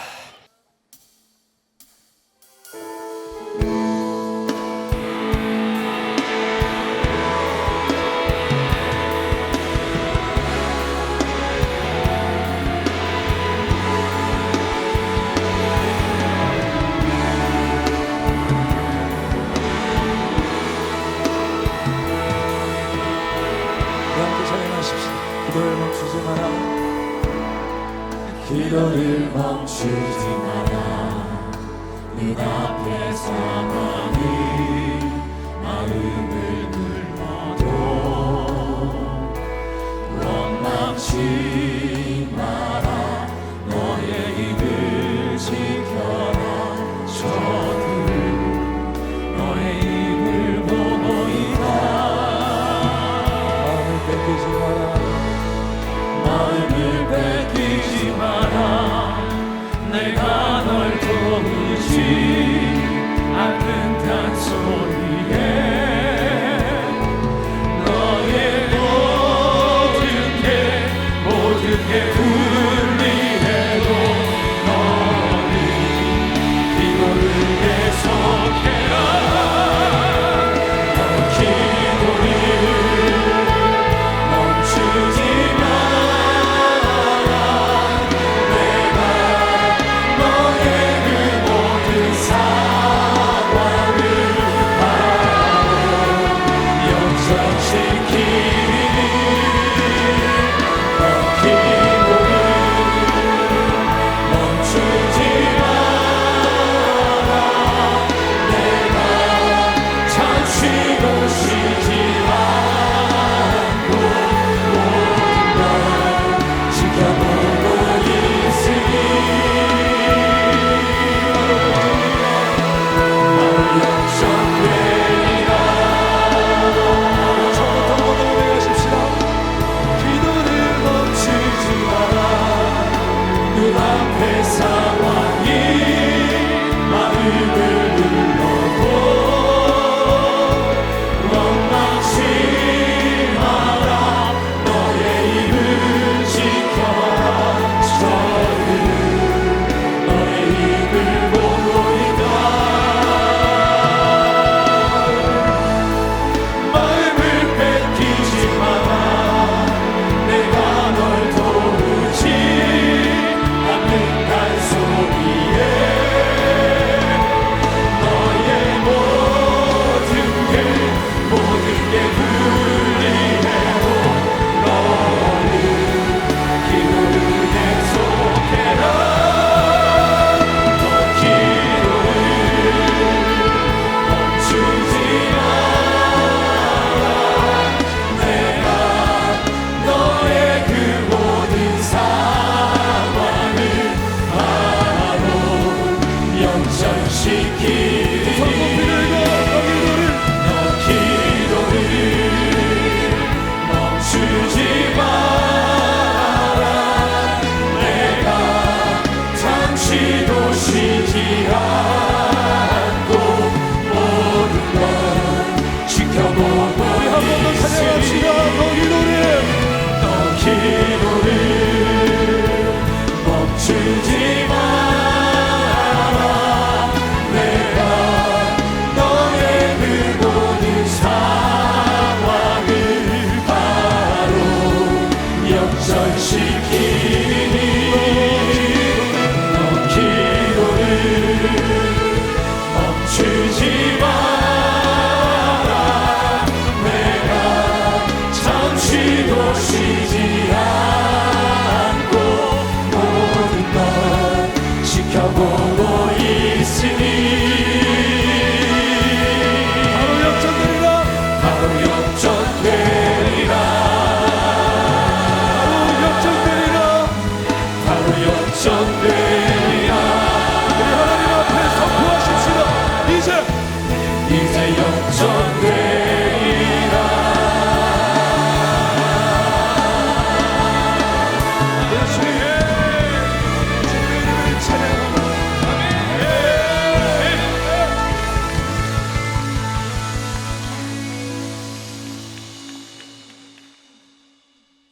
Speaker 1: 기도를 멈추지 마라. 기도를 멈추지 마라. 눈 앞에 상황이 마음을 눌러도 원망치 마라. 너의 입을 지켜라. 저들 너의 입을 보고이다. 마음을 뺏기지 마라. 마음을 뺏기지 마라. 내가 널 도우지 않는 단소리에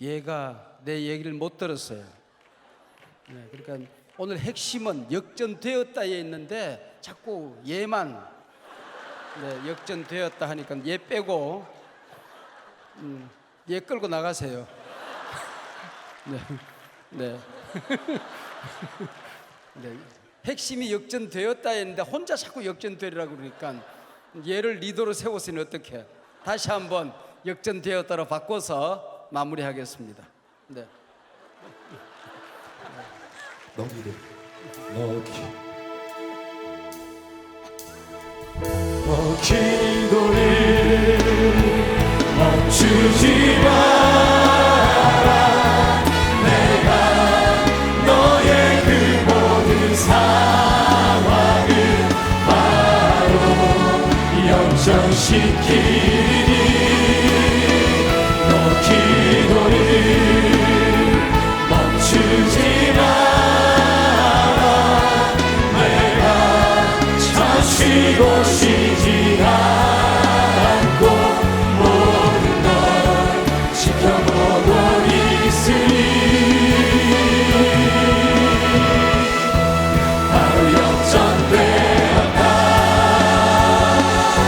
Speaker 19: 얘가 내 얘기를 못 들었어요. 네, 그러니까 오늘 핵심은 역전되었다에 있는데 자꾸 얘만 역전되었다 하니까 얘 빼고 얘 끌고 나가세요. 네, 네. 네. 핵심이 역전되었다 했는데 혼자 자꾸 역전되리라고 그러니까 얘를 리더로 세웠으니 어떻게? 다시 한번 역전되었다로 바꿔서 마무리하겠습니다. 네.
Speaker 1: 너기를 기도를 멈추지 마라. 내가 너의 그 모든 상황을 바로 역전시키니 너 기도를 멈추지 마라. 내가 쉬고 쉬지 않고 모든 걸 지켜보고 있으니 바로 역전되었다.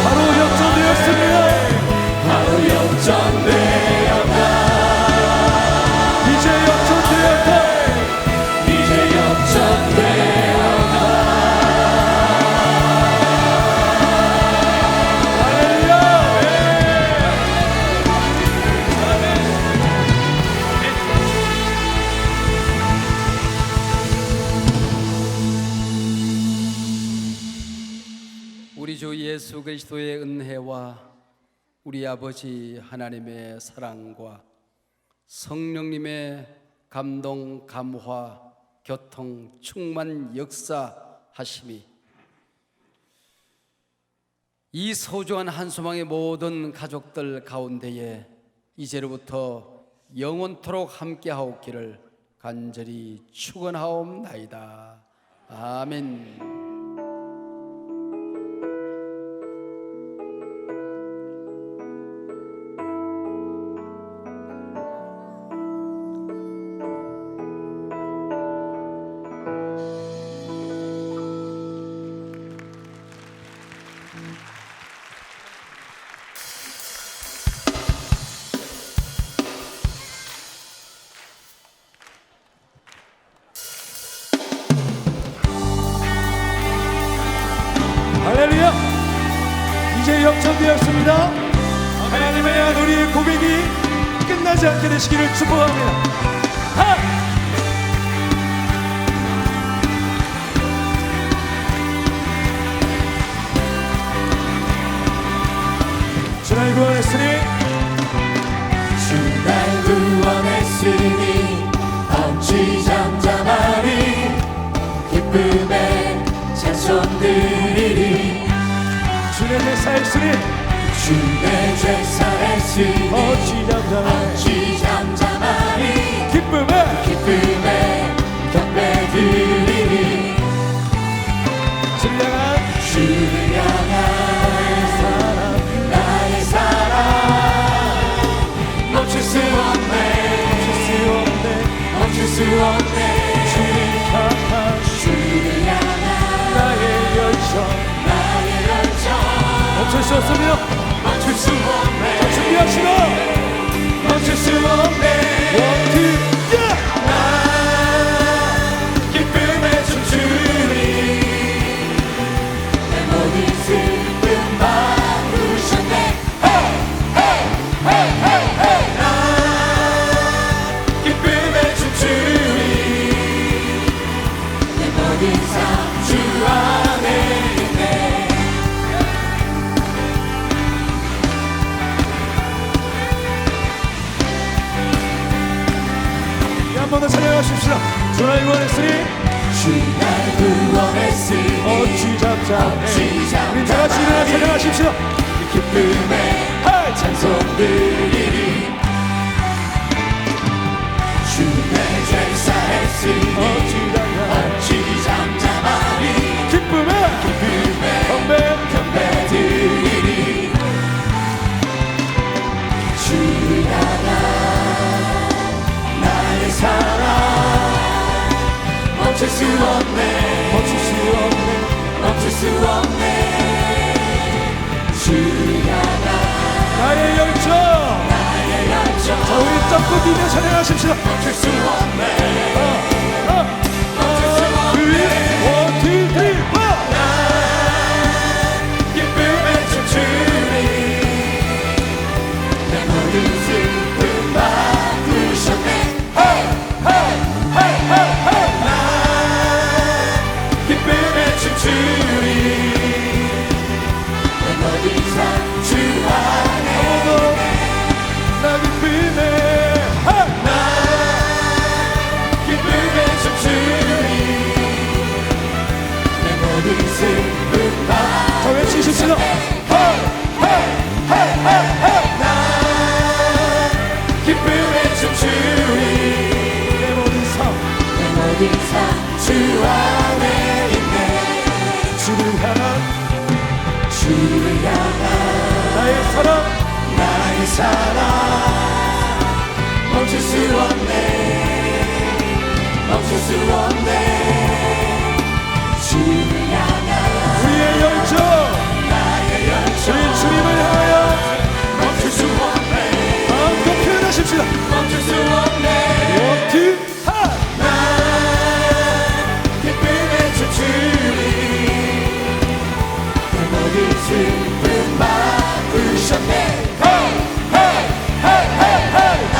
Speaker 1: 바로 역전되었습니다. 바로 역전되었다. 이제 역전되었다. 이제 역전되었다.
Speaker 19: 우리 주 예수 그리스도의 은혜와 우리 아버지 하나님의 사랑과 성령님의 감동, 감화, 교통, 충만 역사하심이 이 소중한 한소망의 모든 가족들 가운데에 이제로부터 영원토록 함께하옵기를 간절히 축원하옵나이다. 아멘.
Speaker 1: 할렐루야! 이제 역전되었습니다. 하나님의 향한 우리의 고백이 끝나지 않게 되시기를 축복합니다. 주 날 구원했으니 주 날 구원했으니 어찌 잠잠하리. 기쁨에 찬송드리리. 주의 죄 사했으니 주의 죄 사했으니 어찌 잠잠하리. 기쁨에 경배드리리. 주를 향한 나의 사랑 멈출 수 없네. 주를 향한 나의 열정 멈출 수 없으며 멈출 수 없네. 준비하시고 멈출 수 없네. 나 기쁨에 춤추리. 내 모든 슬픔 바꾸셨네. 나 기쁨에 춤추리. 내 모든 삶 주 안에 있네. 한 번 더 찬양하십시다. 주 날 구원했으니 어찌 잠잠해. 우리 다 같이 일어나 찬양하십시다. 기쁨에 찬송드리리. 주의 죄 사했으니 어찌 잠잠하리. 기쁨에 경배드리리. 주를 향한 멈출 수 없네 멈출 수 없네 멈출 수 없네 주를 향한 나의 열정 자 우리 땀고 뛰며 찬양하십시다 멈출 수 없네 멈출 수 없네 1, 2, 3, 4 난 기쁨에 춤추리 내 모든 슬픔 바꾸셨네 Hey, hey, hey, hey, hey 난 기쁨에 춤추리 내 모든 삶 주 안에 나 기쁨에 난 기쁨에 춤추리 내 모든 슬픔 다 외치십시다 Hey, hey, hey, hey, hey 난 기쁨에 춤추리 내 모든 삶 주 안에 있네 주를 향한 나의 사랑 멈출 수 없네 멈출 수 없네 주를 향한 우리의 열정 우리 주님을 향하여 멈출 수 없네 마음껏 표현하십시다 멈출 수 없네 원투 기쁨에 춤추리 내 모든 슬픔 바꾸셨네 Hey, hey, hey, hey, hey 난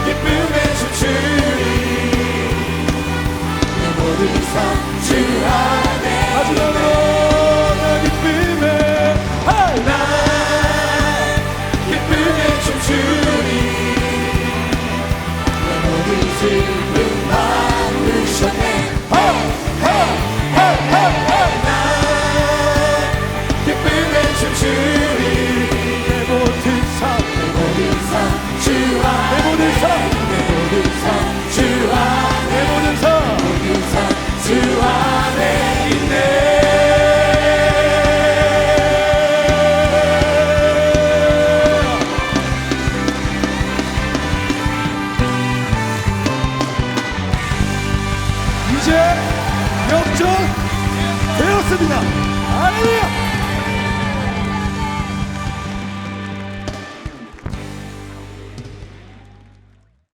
Speaker 1: 기쁨에 춤추리 내 모든 삶 주 안에 마지막으로 나 기쁨에 Hey 난 기쁨에 춤추리 내 모든 슬픔 바꾸셨네 Hey, hey, hey, hey, hey 난 기쁨에 춤추리 내 모든 삶 주 안에 내 모든 삶